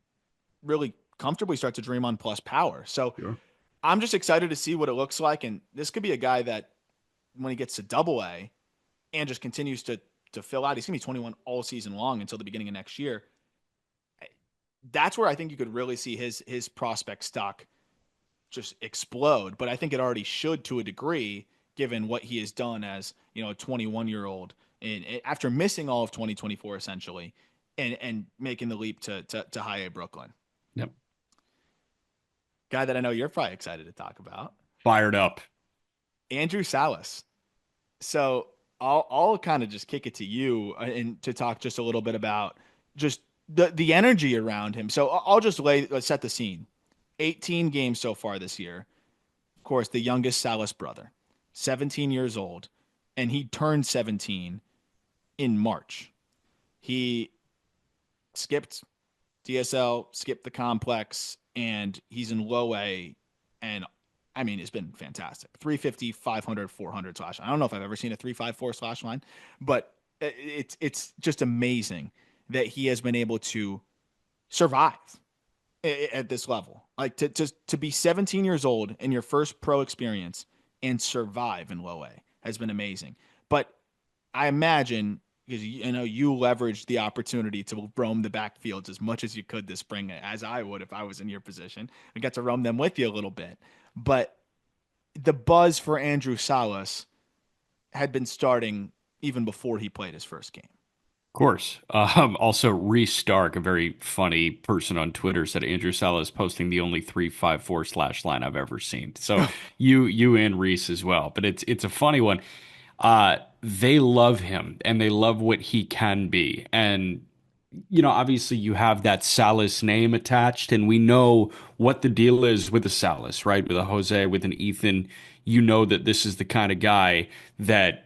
really comfortably start to dream on plus power. So sure. I'm just excited to see what it looks like. And this could be a guy that when he gets to double A and just continues to fill out, he's gonna be 21 all season long until the beginning of next year. That's where I think you could really see his prospect stock just explode. But I think it already should to a degree, given what he has done as a 21-year-old, and after missing all of 2024 essentially, and making the leap to high A Brooklyn. Yep. Guy that I know you're probably excited to talk about, Fired up. Andrew Salas. So I'll kind of just kick it to you and to talk just a little bit about just the energy around him. So I'll just let's set the scene. 18 games so far this year. Of course, the youngest Salas brother, 17 years old, and he turned 17 in March. He skipped DSL, skipped the complex, and he's in low A. And I mean, it's been fantastic. 350, 500, 400 slash line. I don't know if I've ever seen a 354 slash line, but it's just amazing that he has been able to survive at this level. Like to be 17 years old in your first pro experience and survive in low A has been amazing. But I imagine because you leveraged the opportunity to roam the backfields as much as you could this spring, as I would if I was in your position. I got to roam them with you a little bit, but the buzz for Andrew Salas had been starting even before he played his first game. Of course. Also, Reese Stark, a very funny person on Twitter, said Andrew Salas posting the only 354 slash line I've ever seen. So you and Reese as well. But it's a funny one. They love him and they love what he can be. And obviously you have that Salas name attached, and we know what the deal is with a Salas, right? With a Jose, with an Ethan, you know that this is the kind of guy that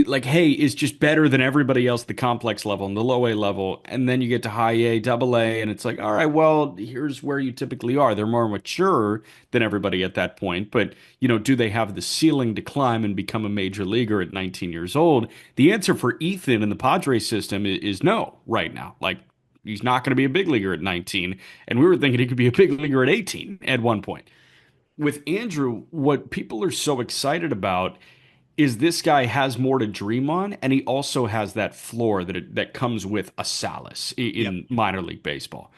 like, hey, is just better than everybody else, the complex level and the low A level. And then you get to high A, double A, and it's like, all right, well, here's where you typically are. They're more mature than everybody at that point. But, do they have the ceiling to climb and become a major leaguer at 19 years old? The answer for Ethan in the Padres system is no right now. Like, he's not going to be a big leaguer at 19. And we were thinking he could be a big leaguer at 18 at one point. With Andrew, what people are so excited about is this guy has more to dream on, and he also has that floor that comes with a Salas Yep. in minor league baseball.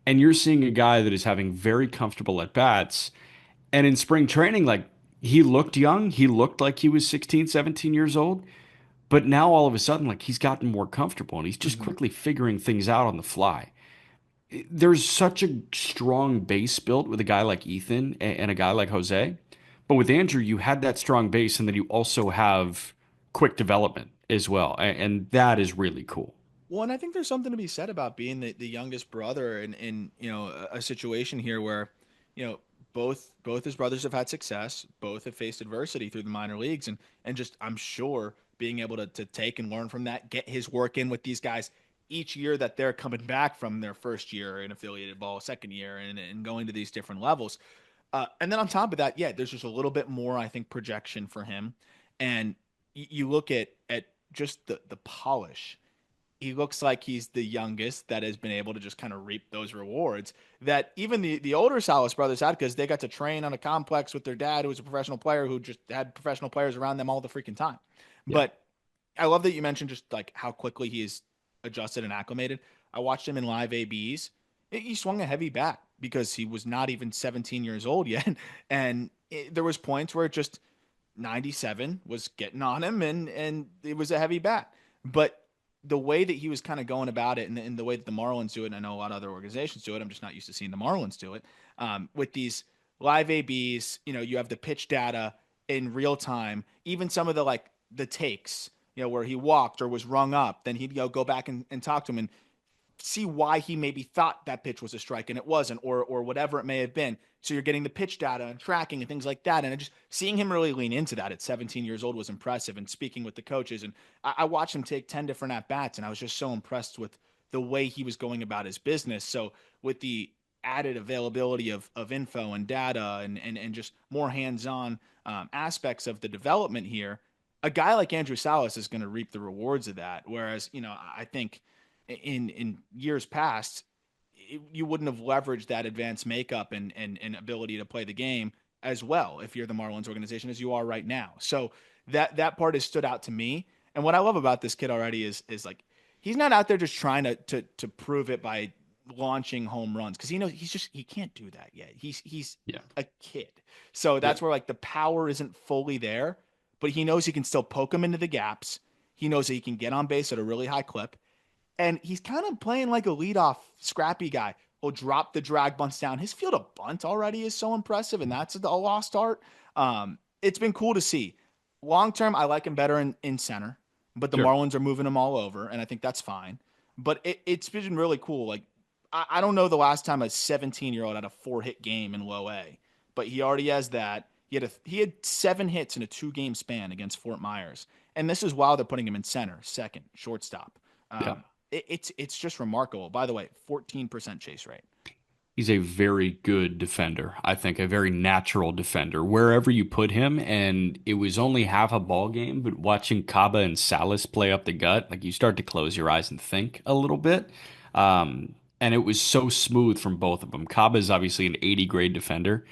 And you're seeing a guy that is having very comfortable at bats. And in spring training, like he looked young, he looked like he was 16, 17 years old. But now all of a sudden, like he's gotten more comfortable and he's just Mm-hmm. quickly figuring things out on the fly. There's such a strong base built with a guy like Ethan and a guy like Jose. But with Andrew, you had that strong base, and then you also have quick development as well. And that is really cool. Well, and I think there's something to be said about being the youngest brother in a situation here where, you know, both his brothers have had success, both have faced adversity through the minor leagues, and just I'm sure being able to take and learn from that, get his work in with these guys each year that they're coming back from their first year in affiliated ball, second year, and going to these different levels. And then on top of that, yeah, there's just a little bit more, I think, projection for him. And you look at just the polish. He looks like he's the youngest that has been able to just kind of reap those rewards that even the older Salas brothers had because they got to train on a complex with their dad, who was a professional player who just had professional players around them all the freaking time. Yeah. But I love that you mentioned just like how quickly he is adjusted and acclimated. I watched him in live ABs. He swung a heavy bat because he was not even 17 years old yet, and there was points where it just 97 was getting on him, and it was a heavy bat. But the way that he was kind of going about it, and the way that the Marlins do it, and I know a lot of other organizations do it. I'm just not used to seeing the Marlins do it. With these live ABs, you have the pitch data in real time. Even some of the takes, where he walked or was rung up, then he'd go back and talk to him and see why he maybe thought that pitch was a strike and it wasn't, or whatever it may have been. So you're getting the pitch data and tracking and things like that. And just seeing him really lean into that at 17 years old was impressive. And speaking with the coaches, and I watched him take 10 different at bats, and I was just so impressed with the way he was going about his business. So with the added availability of info and data and just more hands-on aspects of the development here, a guy like Andrew Salas is going to reap the rewards of that. Whereas, I think in years past, you wouldn't have leveraged that advanced makeup and ability to play the game as well if you're the Marlins organization as you are right now. So that part has stood out to me. And what I love about this kid already is like he's not out there just trying to prove it by launching home runs because he knows he can't do that yet. He's Yeah. a kid. So Yeah. that's where like the power isn't fully there, but he knows he can still poke him into the gaps. He knows that he can get on base at a really high clip. And he's kind of playing like a leadoff scrappy guy. He'll drop the drag bunts down. His field of bunt already is so impressive, and that's a lost art. It's been cool to see. Long term, I like him better in center, but the Sure. Marlins are moving him all over, and I think that's fine. But it's been really cool. Like I don't know the last time a 17-year-old had a 4-hit game in low A, but he already has that. He had 7 hits in a 2-game span against Fort Myers, and this is while they're putting him in center, second, shortstop. Yeah. It's just remarkable. By the way, 14% chase rate. He's a very good defender. I think a very natural defender wherever you put him. And it was only half a ball game, but watching Kaba and Salas play up the gut, like you start to close your eyes and think a little bit. And it was so smooth from both of them. Kaba is obviously an 80 grade defender.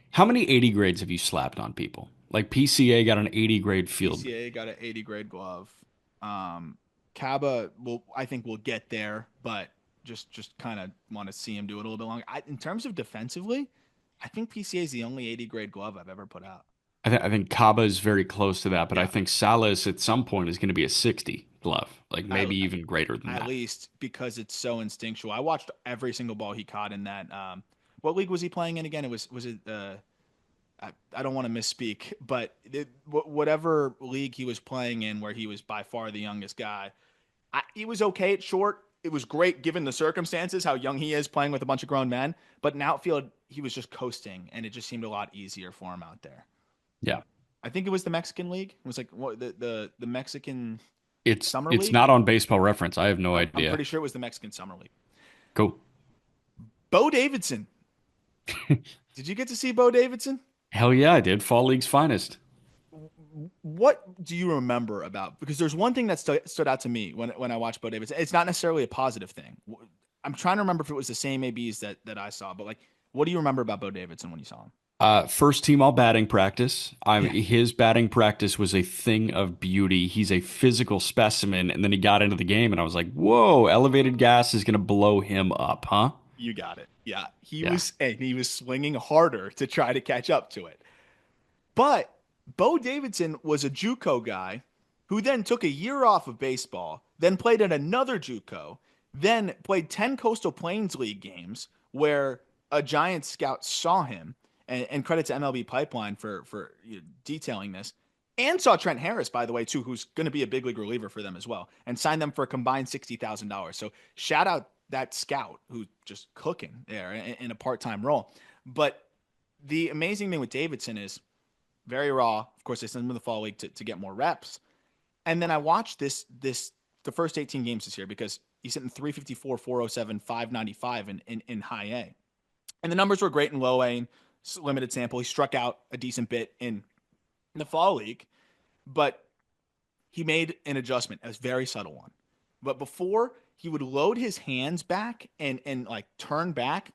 How many 80 grades have you slapped on people? Like PCA got an 80 grade field. PCA got an 80 grade glove. Caba I think will get there, but just kind of want to see him do it a little bit longer. In terms of defensively, I think PCA is the only 80 grade glove I've ever put out. I think Kaba is very close to that, but I Yeah, think Salas at some point is going to be a 60 glove, like at, maybe even greater than at that. least because it's so instinctual. I watched every single ball he caught in that. What league was he playing in again? Was it I don't want to misspeak, but whatever league he was playing in, where he was by far the youngest guy, he was okay at short. It was great given the circumstances, how young he is playing with a bunch of grown men. But in outfield, he was just coasting, and it just seemed a lot easier for him out there. Yeah. I think it was the Mexican League. It was like what the Mexican Summer It's League. not on Baseball Reference. I have no I'm idea. pretty sure it was the Mexican Summer League. Cool. Bo Davidson. Did you get to see Bo Davidson? Hell yeah, I did. Fall League's finest. What do you remember about? Because there's one thing that stood out to me when I watched Bo Davidson. It's not necessarily a positive thing. I'm trying to remember if it was the same ABs that I saw, but like, what do you remember about Bo Davidson when you saw him? First team all batting practice. Yeah, His batting practice was a thing of beauty. He's a physical specimen. And then he got into the game, and I was like, whoa, elevated gas is going to blow him up, huh? you got it. Yeah, Yeah. he was swinging harder to try to catch up to it. But Bo Davidson was a JUCO guy who then took a year off of baseball, then played at another JUCO, then played 10 Coastal Plains League games where a Giants scout saw him, and credit to MLB Pipeline for detailing this, and saw Trent Harris, by the way, too, who's going to be a big league reliever for them as well, and signed them for a combined $60,000. So shout out that scout who's just cooking there in a part-time role. But the amazing thing with Davidson is very raw. Of course, they sent him to the fall league to get more reps. And then I watched the first 18 games this year because he's hitting 354, 407, 595 in high A. And the numbers were great in low A and limited sample. He struck out a decent bit in the fall league, but he made an adjustment, a very subtle one. But before he would load his hands back and like turn back,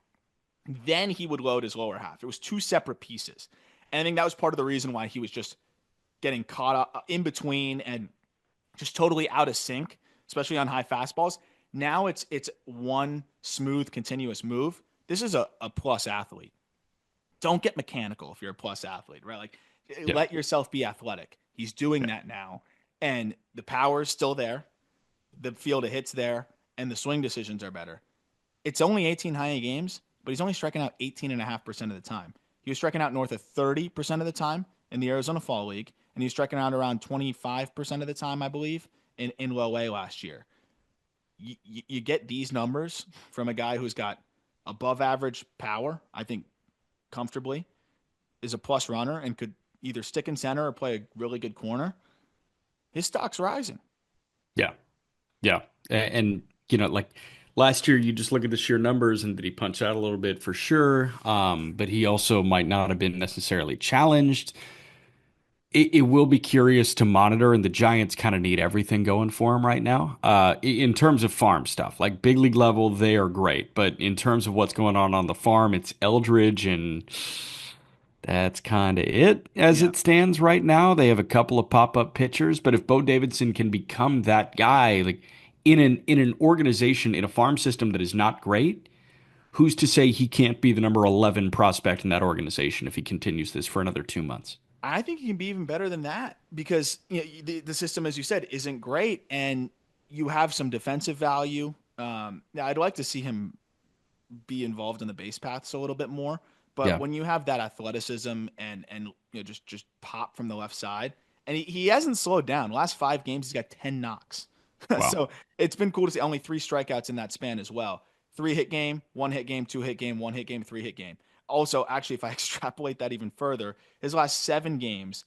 then he would load his lower half. It was two separate pieces. And I think that was part of the reason why he was just getting caught up in between and just totally out of sync, especially on high fastballs. Now it's one smooth, continuous move. This is a plus athlete. Don't get mechanical if you're a plus athlete, right? Like Yeah. let yourself be athletic. He's doing that now. And the power is still there. The field of hits there, and the swing decisions are better. It's only 18 high A games, but he's only striking out 18.5% of the time. He was striking out north of 30% of the time in the Arizona Fall League, and he was striking out around 25% of the time, I believe, in low A last year. You get these numbers from a guy who's got above average power, I think comfortably, is a plus runner and could either stick in center or play a really good corner. His stock's rising. Yeah. Yeah. And like last year, you just look at the sheer numbers and did he punch out a little bit for sure? But he also might not have been necessarily challenged. It will be curious to monitor, and the Giants kind of need everything going for him right now. In terms of farm stuff, like big league level, they are great, but in terms of what's going on the farm, it's Eldridge, and that's kind of it as Yeah. it stands right now. They have a couple of pop-up pitchers, but if Bo Davidson can become that guy, like in an organization in a farm system that is not great, who's to say he can't be the number 11 prospect in that organization if he continues this for another 2 months? I think he can be even better than that because the system, as you said, isn't great, and you have some defensive value. Now, I'd like to see him be involved in the base paths a little bit more. But Yeah. when you have that athleticism and just pop from the left side, and he hasn't slowed down. Last 5 games, he's got 10 knocks. Wow. So it's been cool to see only 3 strikeouts in that span as well. 3 hit game, 1 hit game, 2 hit game, 1 hit game, 3 hit game. Also, actually, if I extrapolate that even further, his last 7 games,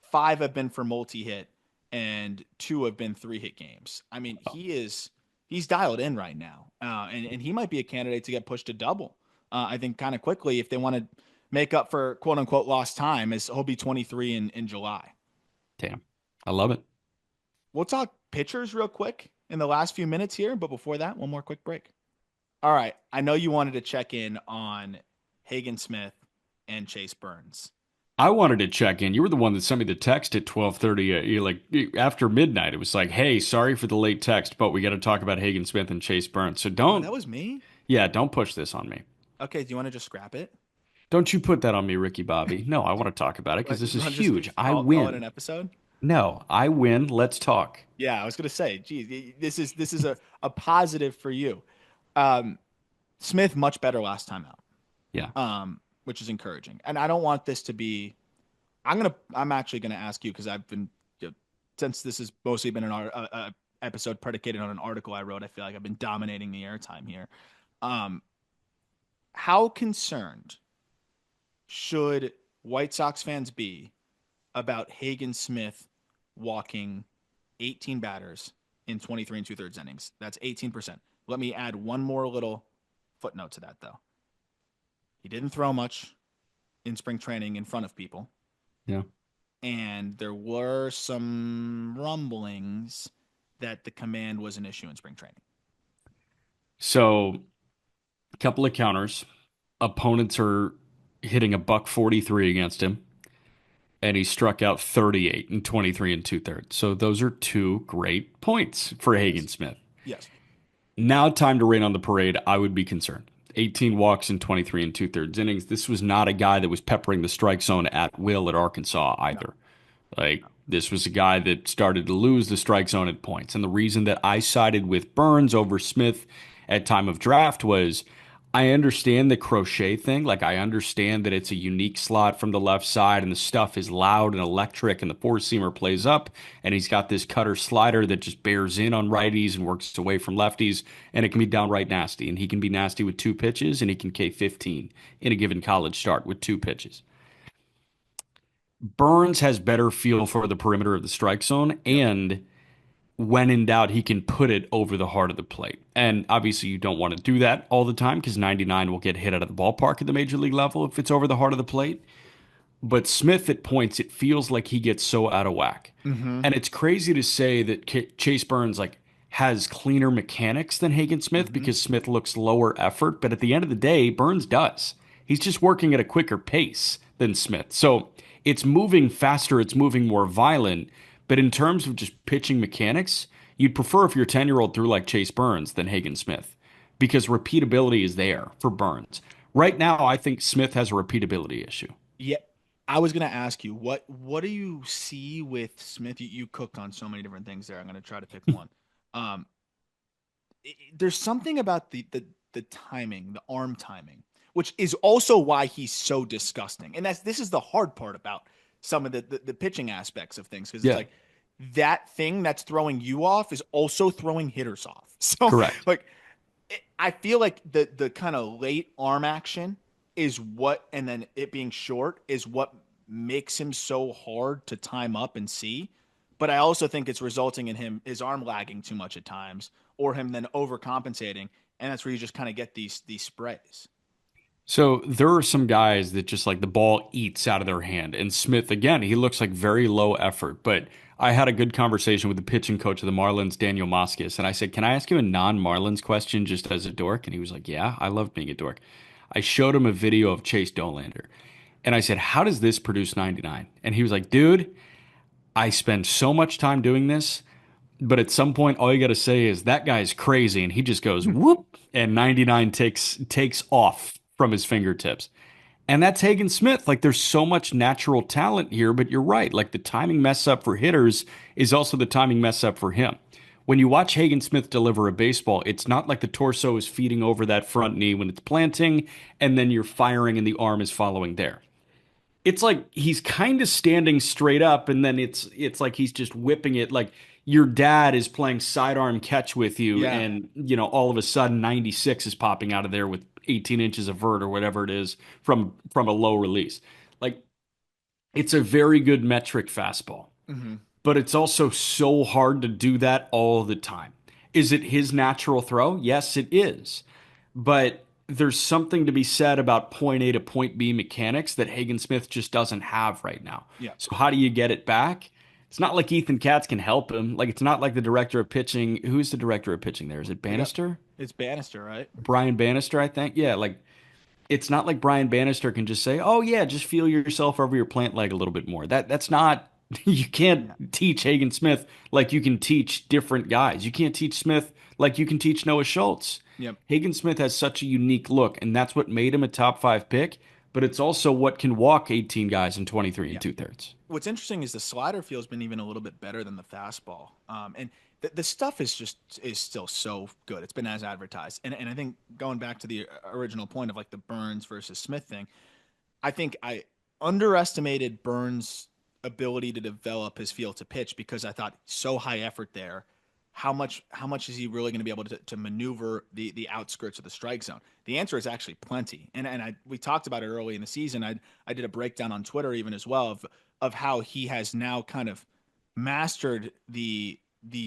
5 have been for multi-hit and 2 have been 3 hit games. I mean, he's dialed in right now, and he might be a candidate to get pushed to double. I think kind of quickly if they want to make up for quote unquote lost time, as he'll be 23 in July. Damn. I love it. We'll talk pitchers real quick in the last few minutes here, but before that, one more quick break. All right, I know you wanted to check in on Hagen Smith and Chase Burns. I wanted to check in. You were the one that sent me the text at 12:30, after midnight. It was like, "Hey, sorry for the late text, but we got to talk about Hagen Smith and Chase Burns." So Oh, that was me. yeah, don't push this on me. Okay, do you want to just scrap it? Don't you put that on me, Ricky Bobby. No, I want to talk about it because this You is want to just huge. I call it an win. episode? No, I win. Let's talk. Yeah, I was gonna say, geez, this is a positive for you. Um, Smith much better last time out, Yeah. which is encouraging. And I don't want this to be. I'm actually gonna ask you because I've been since this has mostly been an episode predicated on an article I wrote. I feel like I've been dominating the airtime here. Um, how concerned should White Sox fans be about Hagen Smith walking 18 batters in 23 and 2/3 innings? That's 18%. Let me add one more little footnote to that, though. He didn't throw much in spring training in front of people. Yeah. And there were some rumblings that the command was an issue in spring training. So, a couple of counters. Opponents are hitting a buck 43 against him, and he struck out 38 in 23 and 2/3. So those are two great points for Hagen Yes. Smith. Yes. Now, time to rain on the parade. I would be concerned. 18 walks in 23 and 2/3 innings. This was not a guy that was peppering the strike zone at will at Arkansas No. either. Like, No. this was a guy that started to lose the strike zone at points. And the reason that I sided with Burns over Smith at time of draft was I understand the crochet thing. Like, I understand that it's a unique slot from the left side and the stuff is loud and electric and the four seamer plays up. And he's got this cutter slider that just bears in on righties and works away from lefties. And it can be downright nasty. And he can be nasty with two pitches and he can K 15 in a given college start with two pitches. Burns has better feel for the perimeter of the strike zone, Yep. and when in doubt, he can put it over the heart of the plate. And obviously, you don't want to do that all the time because 99 will get hit out of the ballpark at the major league level if it's over the heart of the plate. But Smith at points, it feels like he gets so out of whack. Mm-hmm. And it's crazy to say that Chase Burns has cleaner mechanics than Hagen Smith Mm-hmm. because Smith looks lower effort, but at the end of the day, Burns does. He's just working at a quicker pace than Smith. So it's moving faster, it's moving more violent, but in terms of just pitching mechanics, you'd prefer if your 10-year-old threw like Chase Burns than Hagen Smith because repeatability is there for Burns. Right now, I think Smith has a repeatability issue. Yeah, I was gonna ask you what do you see with Smith? You cooked on so many different things there. I'm gonna try to pick one. Um, there's something about the timing, the arm timing, which is also why he's so disgusting. And this is the hard part about some of the pitching aspects of things because it's Yeah, like that thing that's throwing you off is also throwing hitters off. So correct. like I feel like the kind of late arm action is what, and then it being short is what makes him so hard to time up and see. But I also think it's resulting in his arm lagging too much at times, or him then overcompensating, and that's where you just kind of get these sprays. So there are some guys that just like the ball eats out of their hand. And Smith, again, he looks like very low effort. But I had a good conversation with the pitching coach of the Marlins, Daniel Moskis, and I said, "Can I ask you a non-Marlins question just as a dork?" And he was like, "Yeah, I love being a dork." I showed him a video of Chase Dolander. And I said, "How does this produce 99?" And he was like, "Dude, I spend so much time doing this, but at some point all you got to say is that guy's crazy and he just goes whoop and 99 takes off from his fingertips." And that's Hagen Smith. Like there's so much natural talent here, but you're right. Like the timing mess up for hitters is also the timing mess up for him. When you watch Hagen Smith deliver a baseball, it's not like the torso is feeding over that front knee when it's planting and then you're firing and the arm is following there. It's like he's kind of standing straight up and then it's like he's just whipping it like your dad is playing sidearm catch with you Yeah. and all of a sudden 96 is popping out of there with 18 inches of vert or whatever it is from a low release. Like it's a very good metric fastball, Hmm. but it's also so hard to do that all the time. Is it his natural throw? Yes, it is. But there's something to be said about point A to point B mechanics that Hagen Smith just doesn't have right now. Yeah. So how do you get it back? It's not like Ethan Katz can help him. Like it's not like the director of pitching. Who's the director of pitching there? Is it They got Bannister? it's Bannister, right? Brian Bannister, I think. Yeah, like it's not like Brian Bannister can just say, "Oh yeah, just feel yourself over your plant leg a little bit more." That's not you Yeah. can't teach Hagen Smith like you can teach different guys. You can't teach Smith like you can teach Noah Schultz. Yep. Hagen Smith has such a unique look, and that's what made him a top 5 pick, but it's also what can walk 18 guys in 23 and Yeah. two thirds. What's interesting is the slider feel's been even a little bit better than the fastball. And the stuff is still so good. It's been as advertised. And I think going back to the original point of like the Burns versus Smith thing, I think I underestimated Burns' ability to develop his feel to pitch because I thought so high effort there. How much is he really going to be able to maneuver the outskirts of the strike zone? The answer is actually plenty. And we talked about it early in the season. I did a breakdown on Twitter even as well of how he has now kind of mastered the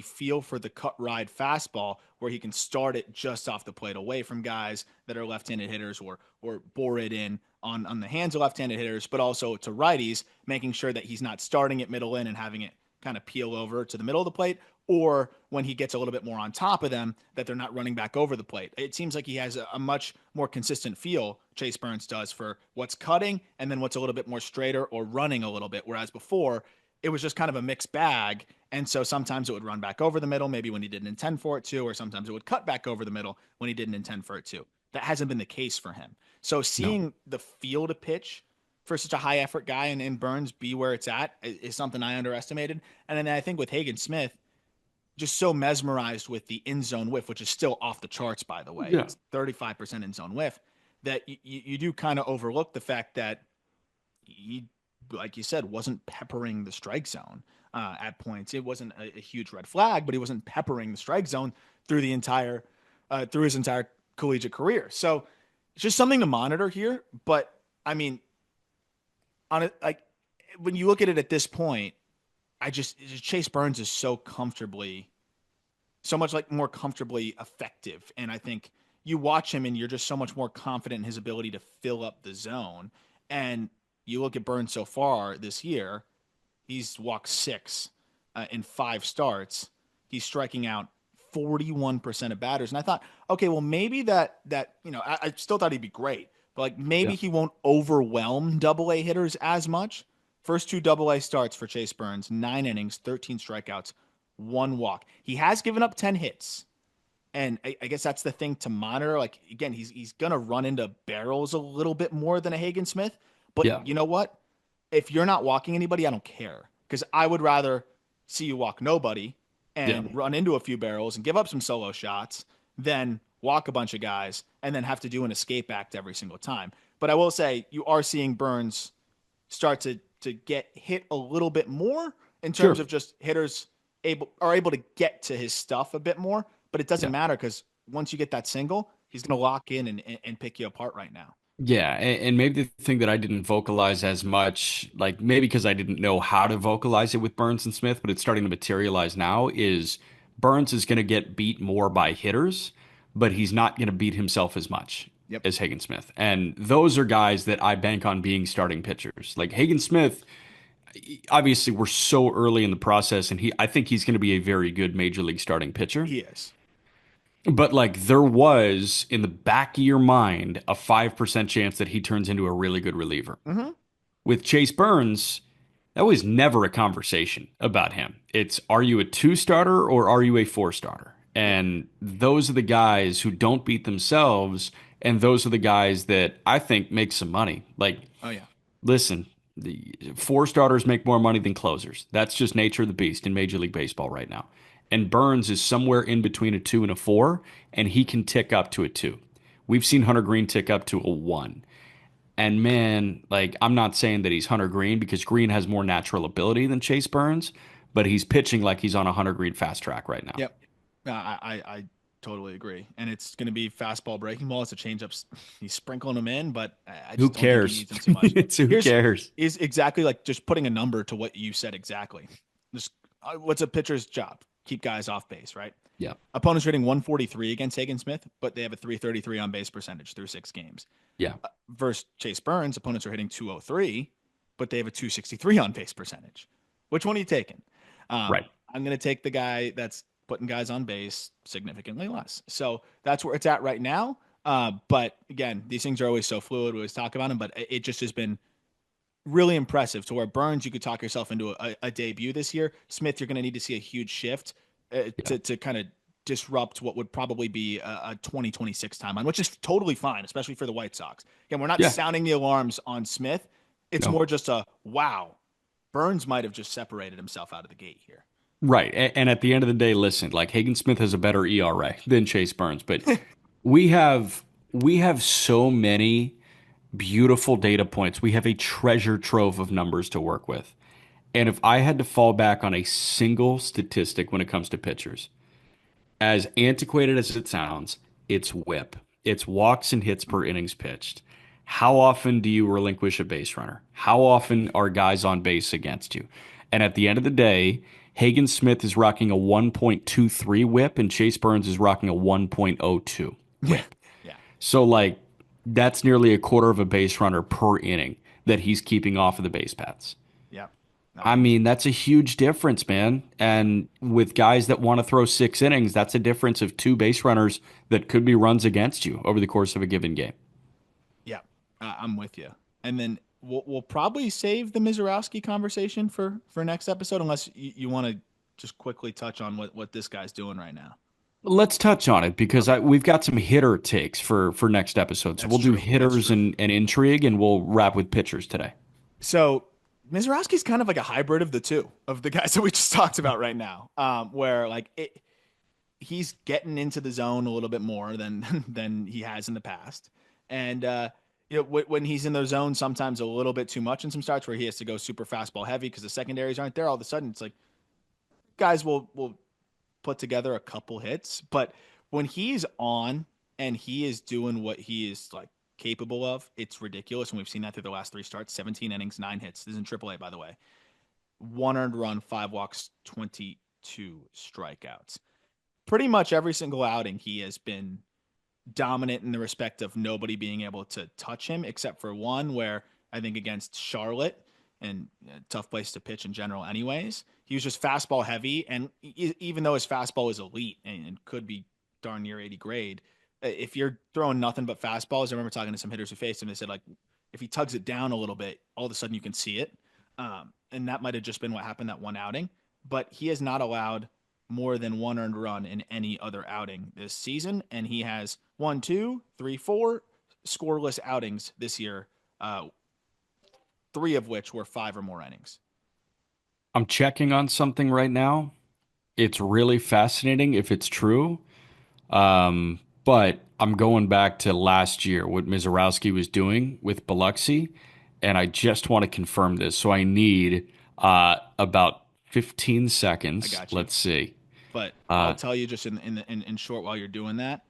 feel for the cut ride fastball where he can start it just off the plate away from guys that are left-handed hitters or bore it in on the hands of left-handed hitters, but also to righties, making sure that he's not starting it middle in and having it kind of peel over to the middle of the plate, or when he gets a little bit more on top of them, that they're not running back over the plate. It seems like he has a much more consistent feel, Chase Burns does, for what's cutting and then what's a little bit more straighter or running a little bit. Whereas before, it was just kind of a mixed bag. And so sometimes it would run back over the middle, maybe when he didn't intend for it to, or sometimes it would cut back over the middle when he didn't intend for it to. That hasn't been the case for him. So No. seeing the feel to pitch for such a high effort guy in Burns be where it's at is something I underestimated. And then I think with Hagen Smith, just so mesmerized with the in zone whiff, which is still off the charts, by the way. Yeah. It's 35% in zone whiff, that you do kind of overlook the fact that he, like you said, wasn't peppering the strike zone at points. It wasn't a huge red flag, but he wasn't peppering the strike zone through the entire through his entire collegiate career. So it's just something to monitor here. But I mean, on it, like when you look at it at this point, Chase Burns is so much like more comfortably effective, and I think you watch him and you're just so much more confident in his ability to fill up the zone. And you look at Burns so far this year, he's walked six in 5 starts. He's striking out 41% of batters. And I thought, okay, well, maybe I still thought he'd be great, but like maybe Yeah. he won't overwhelm double A hitters as much. First 2 AA starts for Chase Burns, 9 innings, 13 strikeouts, 1 walk. He has given up 10 hits. And I guess that's the thing to monitor. Like again, he's gonna run into barrels a little bit more than a Hagen Smith. But Yeah. you know what? If you're not walking anybody, I don't care because I would rather see you walk nobody Yeah. and run into a few barrels and give up some solo shots than walk a bunch of guys and then have to do an escape act every single time. But I will say you are seeing Burns start to get hit a little bit more in terms Sure. of just hitters able to get to his stuff a bit more. But it doesn't Yeah. matter because once you get that single, he's going to lock in and pick you apart right now. Yeah, and maybe the thing that I didn't vocalize as much, like maybe because I didn't know how to vocalize it with Burns and Smith, but it's starting to materialize now, is Burns is going to get beat more by hitters, but he's not going to beat himself as much Yep. as Hagen Smith. And those are guys that I bank on being starting pitchers. Like Hagen Smith, obviously we're so early in the process, and I think he's going to be a very good major league starting pitcher. He is. But like there was in the back of your mind a 5% chance that he turns into a really good reliever. Hmm. With Chase Burns, that was never a conversation about him. It's are you a two starter or are you a four starter? Yeah. And those are the guys who don't beat themselves. And those are the guys that I think make some money. Like, Oh yeah. listen, the four starters make more money than closers. That's just nature of the beast in Major League Baseball right now. And Burns is somewhere in between a two and a four, and he can tick up to a two. We've seen Hunter Green tick up to a one. And man, like I'm not saying that he's Hunter Green because Green has more natural ability than Chase Burns, but he's pitching like he's on a Hunter Green fast track right now. Yep. I totally agree. And it's going to be fastball, breaking ball. It's a changeup. He's sprinkling them in, but I Who just don't think he cares? needs them too much. It's who Here's cares? is exactly like just putting a number to what you said exactly. Just what's a pitcher's job? Keep guys off base, right? Yeah. Opponents rating 143 against Hagen Smith, but they have a 333 on base percentage through 6 games. Yeah. Versus Chase Burns, opponents are hitting 203, but they have a 263 on base percentage. Which one are you taking? Right. I'm going to take the guy that's putting guys on base significantly less. So that's where it's at right now. But again, these things are always so fluid. We always talk about them, but it just has been really impressive to where Burns, you could talk yourself into a debut this year. Smith, you're going to need to see a huge shift Yeah. to kind of disrupt what would probably be a 2026 timeline, which is totally fine, especially for the White Sox. Again, we're not Yeah. sounding the alarms on Smith. It's No. more just a wow. Burns might have just separated himself out of the gate here. Right. And at the end of the day, listen, like Hagen Smith has a better ERA than Chase Burns, but we have we have so many beautiful data points. We have a treasure trove of numbers to work with. And if I had to fall back on a single statistic when it comes to pitchers, as antiquated as it sounds, it's whip. It's walks and hits per innings pitched. How often do you relinquish a base runner? How often are guys on base against you? And at the end of the day, Hagen Smith is rocking a 1.23 whip and Chase Burns is rocking a 1.02 Yeah. whip. Yeah. So, like, that's nearly a quarter of a base runner per inning that he's keeping off of the base paths. Yeah. No, I mean, that's a huge difference, man. And with guys that want to throw 6 innings, that's a difference of two base runners that could be runs against you over the course of a given game. yeah, I'm with you. And then we'll probably save the Misiorowski conversation for next episode, unless you want to just quickly touch on what this guy's doing right now. Let's touch on it because Okay. we've got some hitter takes for next episode. So That's we'll do true. That's hitters true. and intrigue, and we'll wrap with pitchers today. So Mizorowski's kind of like a hybrid of the two of the guys that we just talked about right now, where like he's getting into the zone a little bit more than he has in the past, and when he's in the zone, sometimes a little bit too much in some starts where he has to go super fastball heavy because the secondaries aren't there. All of a sudden, it's like guys will put together a couple hits, but when he's on and he is doing what he is like capable of, it's ridiculous. And we've seen that through the last 3 starts: 17 innings, 9 hits. This is in AAA, by the way. 1 earned run, 5 walks, 22 strikeouts. Pretty much every single outing, he has been dominant in the respect of nobody being able to touch him, except for one where I think against Charlotte, and tough place to pitch in general, anyways. He was just fastball heavy, and even though his fastball is elite and could be darn near 80 grade, if you're throwing nothing but fastballs, I remember talking to some hitters who faced him. They said like if he tugs it down a little bit, all of a sudden you can see it, and that might have just been what happened that one outing. But he has not allowed more than 1 earned run in any other outing this season, and he has one, two, three, four scoreless outings this year. 3 of which were 5 or more innings. I'm checking on something right now. It's really fascinating if it's true. But I'm going back to last year, what Mizorowski was doing with Biloxi, and I just want to confirm this. So I need about 15 I seconds. got you. Let's see. But I'll Uh, tell you just in short while you're doing that.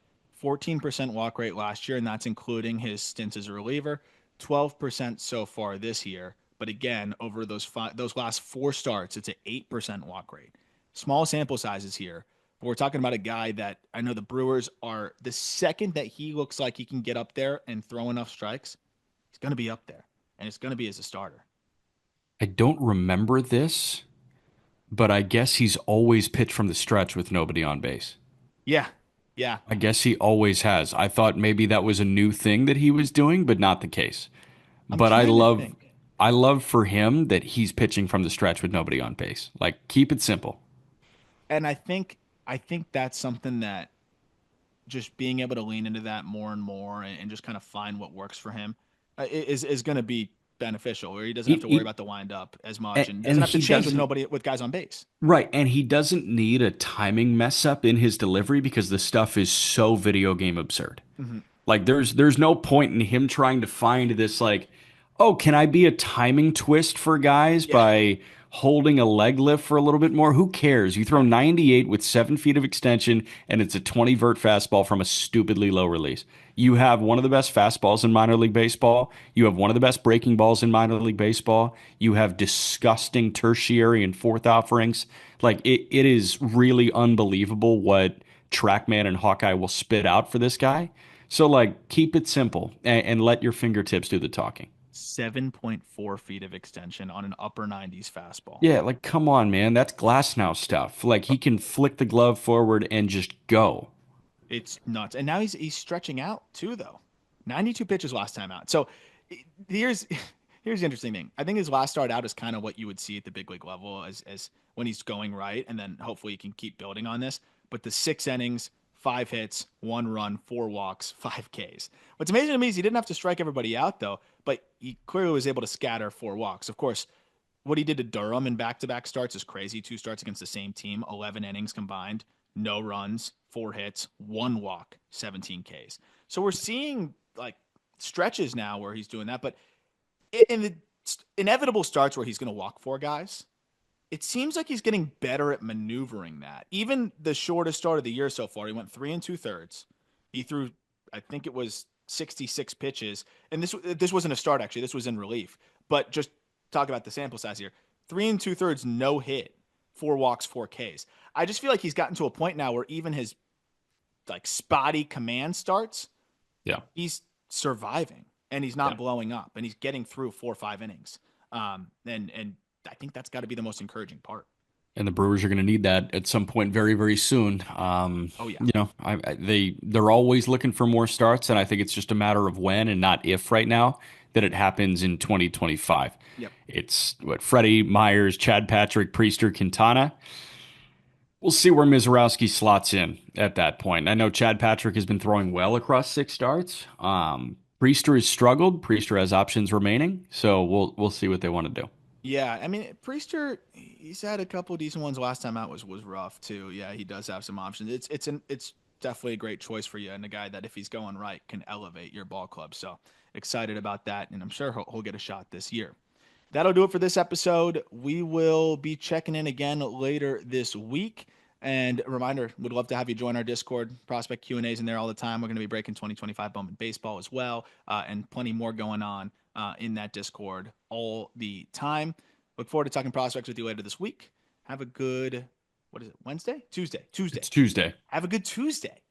14% walk rate last year, and that's including his stints as a reliever. 12% so far this year. But again, over those last four starts, it's an 8% walk rate. Small sample sizes here. But we're talking about a guy that I know the Brewers are the second that he looks like he can get up there and throw enough strikes, he's going to be up there. And it's going to be as a starter. I don't remember this, but I guess he's always pitched from the stretch with nobody on base. Yeah. Yeah. I guess he always has. I thought maybe that was a new thing that he was doing, but not the case. I'm But trying to think. I love for him that he's pitching from the stretch with nobody on base. Like keep it simple. And I think that's something that just being able to lean into that more and more and just kind of find what works for him is going to be beneficial, where he doesn't have to worry He, about the windup as much and doesn't and have to he change with doesn't nobody with guys on base. right, and he doesn't need a timing mess up in his delivery because the stuff is so video game absurd. Hmm. Like there's no point in him trying to find this like, oh, can I be a timing twist for guys Yeah. by holding a leg lift for a little bit more? Who cares? You throw 98 with 7 feet of extension and it's a 20 vert fastball from a stupidly low release. You have one of the best fastballs in minor league baseball. You have one of the best breaking balls in minor league baseball. You have disgusting tertiary and fourth offerings. Like it is really unbelievable what TrackMan and Hawkeye will spit out for this guy. So like keep it simple and let your fingertips do the talking. 7.4 feet of extension on an upper 90s fastball. Yeah, like come on, man. That's glass now stuff. Like he can flick the glove forward and just go. It's nuts. And now he's stretching out too, though. 92 pitches last time out. So here's here's the interesting thing. I think his last start out is kind of what you would see at the big league level as when he's going right, and then hopefully he can keep building on this. But the 6 innings, 5 hits, 1 run, 4 walks, 5 Ks. What's amazing to me is he didn't have to strike everybody out though, but he clearly was able to scatter 4 walks. Of course, what he did to Durham in back-to-back starts is crazy. 2 starts against the same team, 11 innings combined, no runs, 4 hits, 1 walk, 17 Ks. So we're seeing like stretches now where he's doing that, but in the inevitable starts where he's going to walk 4 guys, it seems like he's getting better at maneuvering that. Even the shortest start of the year so far, he went 3 2/3. He threw, I think it was 66 pitches, and this wasn't a start actually. This was in relief, but just talk about the sample size here. 3 2/3, no hit, 4 walks, 4 Ks. I just feel like he's gotten to a point now where even his like spotty command starts, Yeah. he's surviving and he's not Yeah. blowing up and he's getting through 4 or 5 innings. And I think that's got to be the most encouraging part. And the Brewers are going to need that at some point very, very soon. Oh yeah. They're always looking for more starts, and I think it's just a matter of when and not if right now that it happens in 2025. Yep. It's what Freddie Myers, Chad Patrick, Priester, Quintana. We'll see where Misiorowski slots in at that point. I know Chad Patrick has been throwing well across 6 starts. Priester has struggled. Priester has options remaining, so we'll see what they want to do. Yeah, I mean Priester, he's had a couple decent ones. Last time out was rough too. Yeah, he does have some options. It's definitely a great choice for you and a guy that if he's going right can elevate your ball club. So excited about that, and I'm sure he'll get a shot this year. That'll do it for this episode. We will be checking in again later this week. And a reminder, would love to have you join our Discord. Prospect Q&As in there all the time. We're going to be breaking 2025 Bowman baseball as well, and plenty more going on in that Discord all the time. Look forward to talking prospects with you later this week. Have a good, what is it, Wednesday? Tuesday. It's Tuesday. Have a good Tuesday.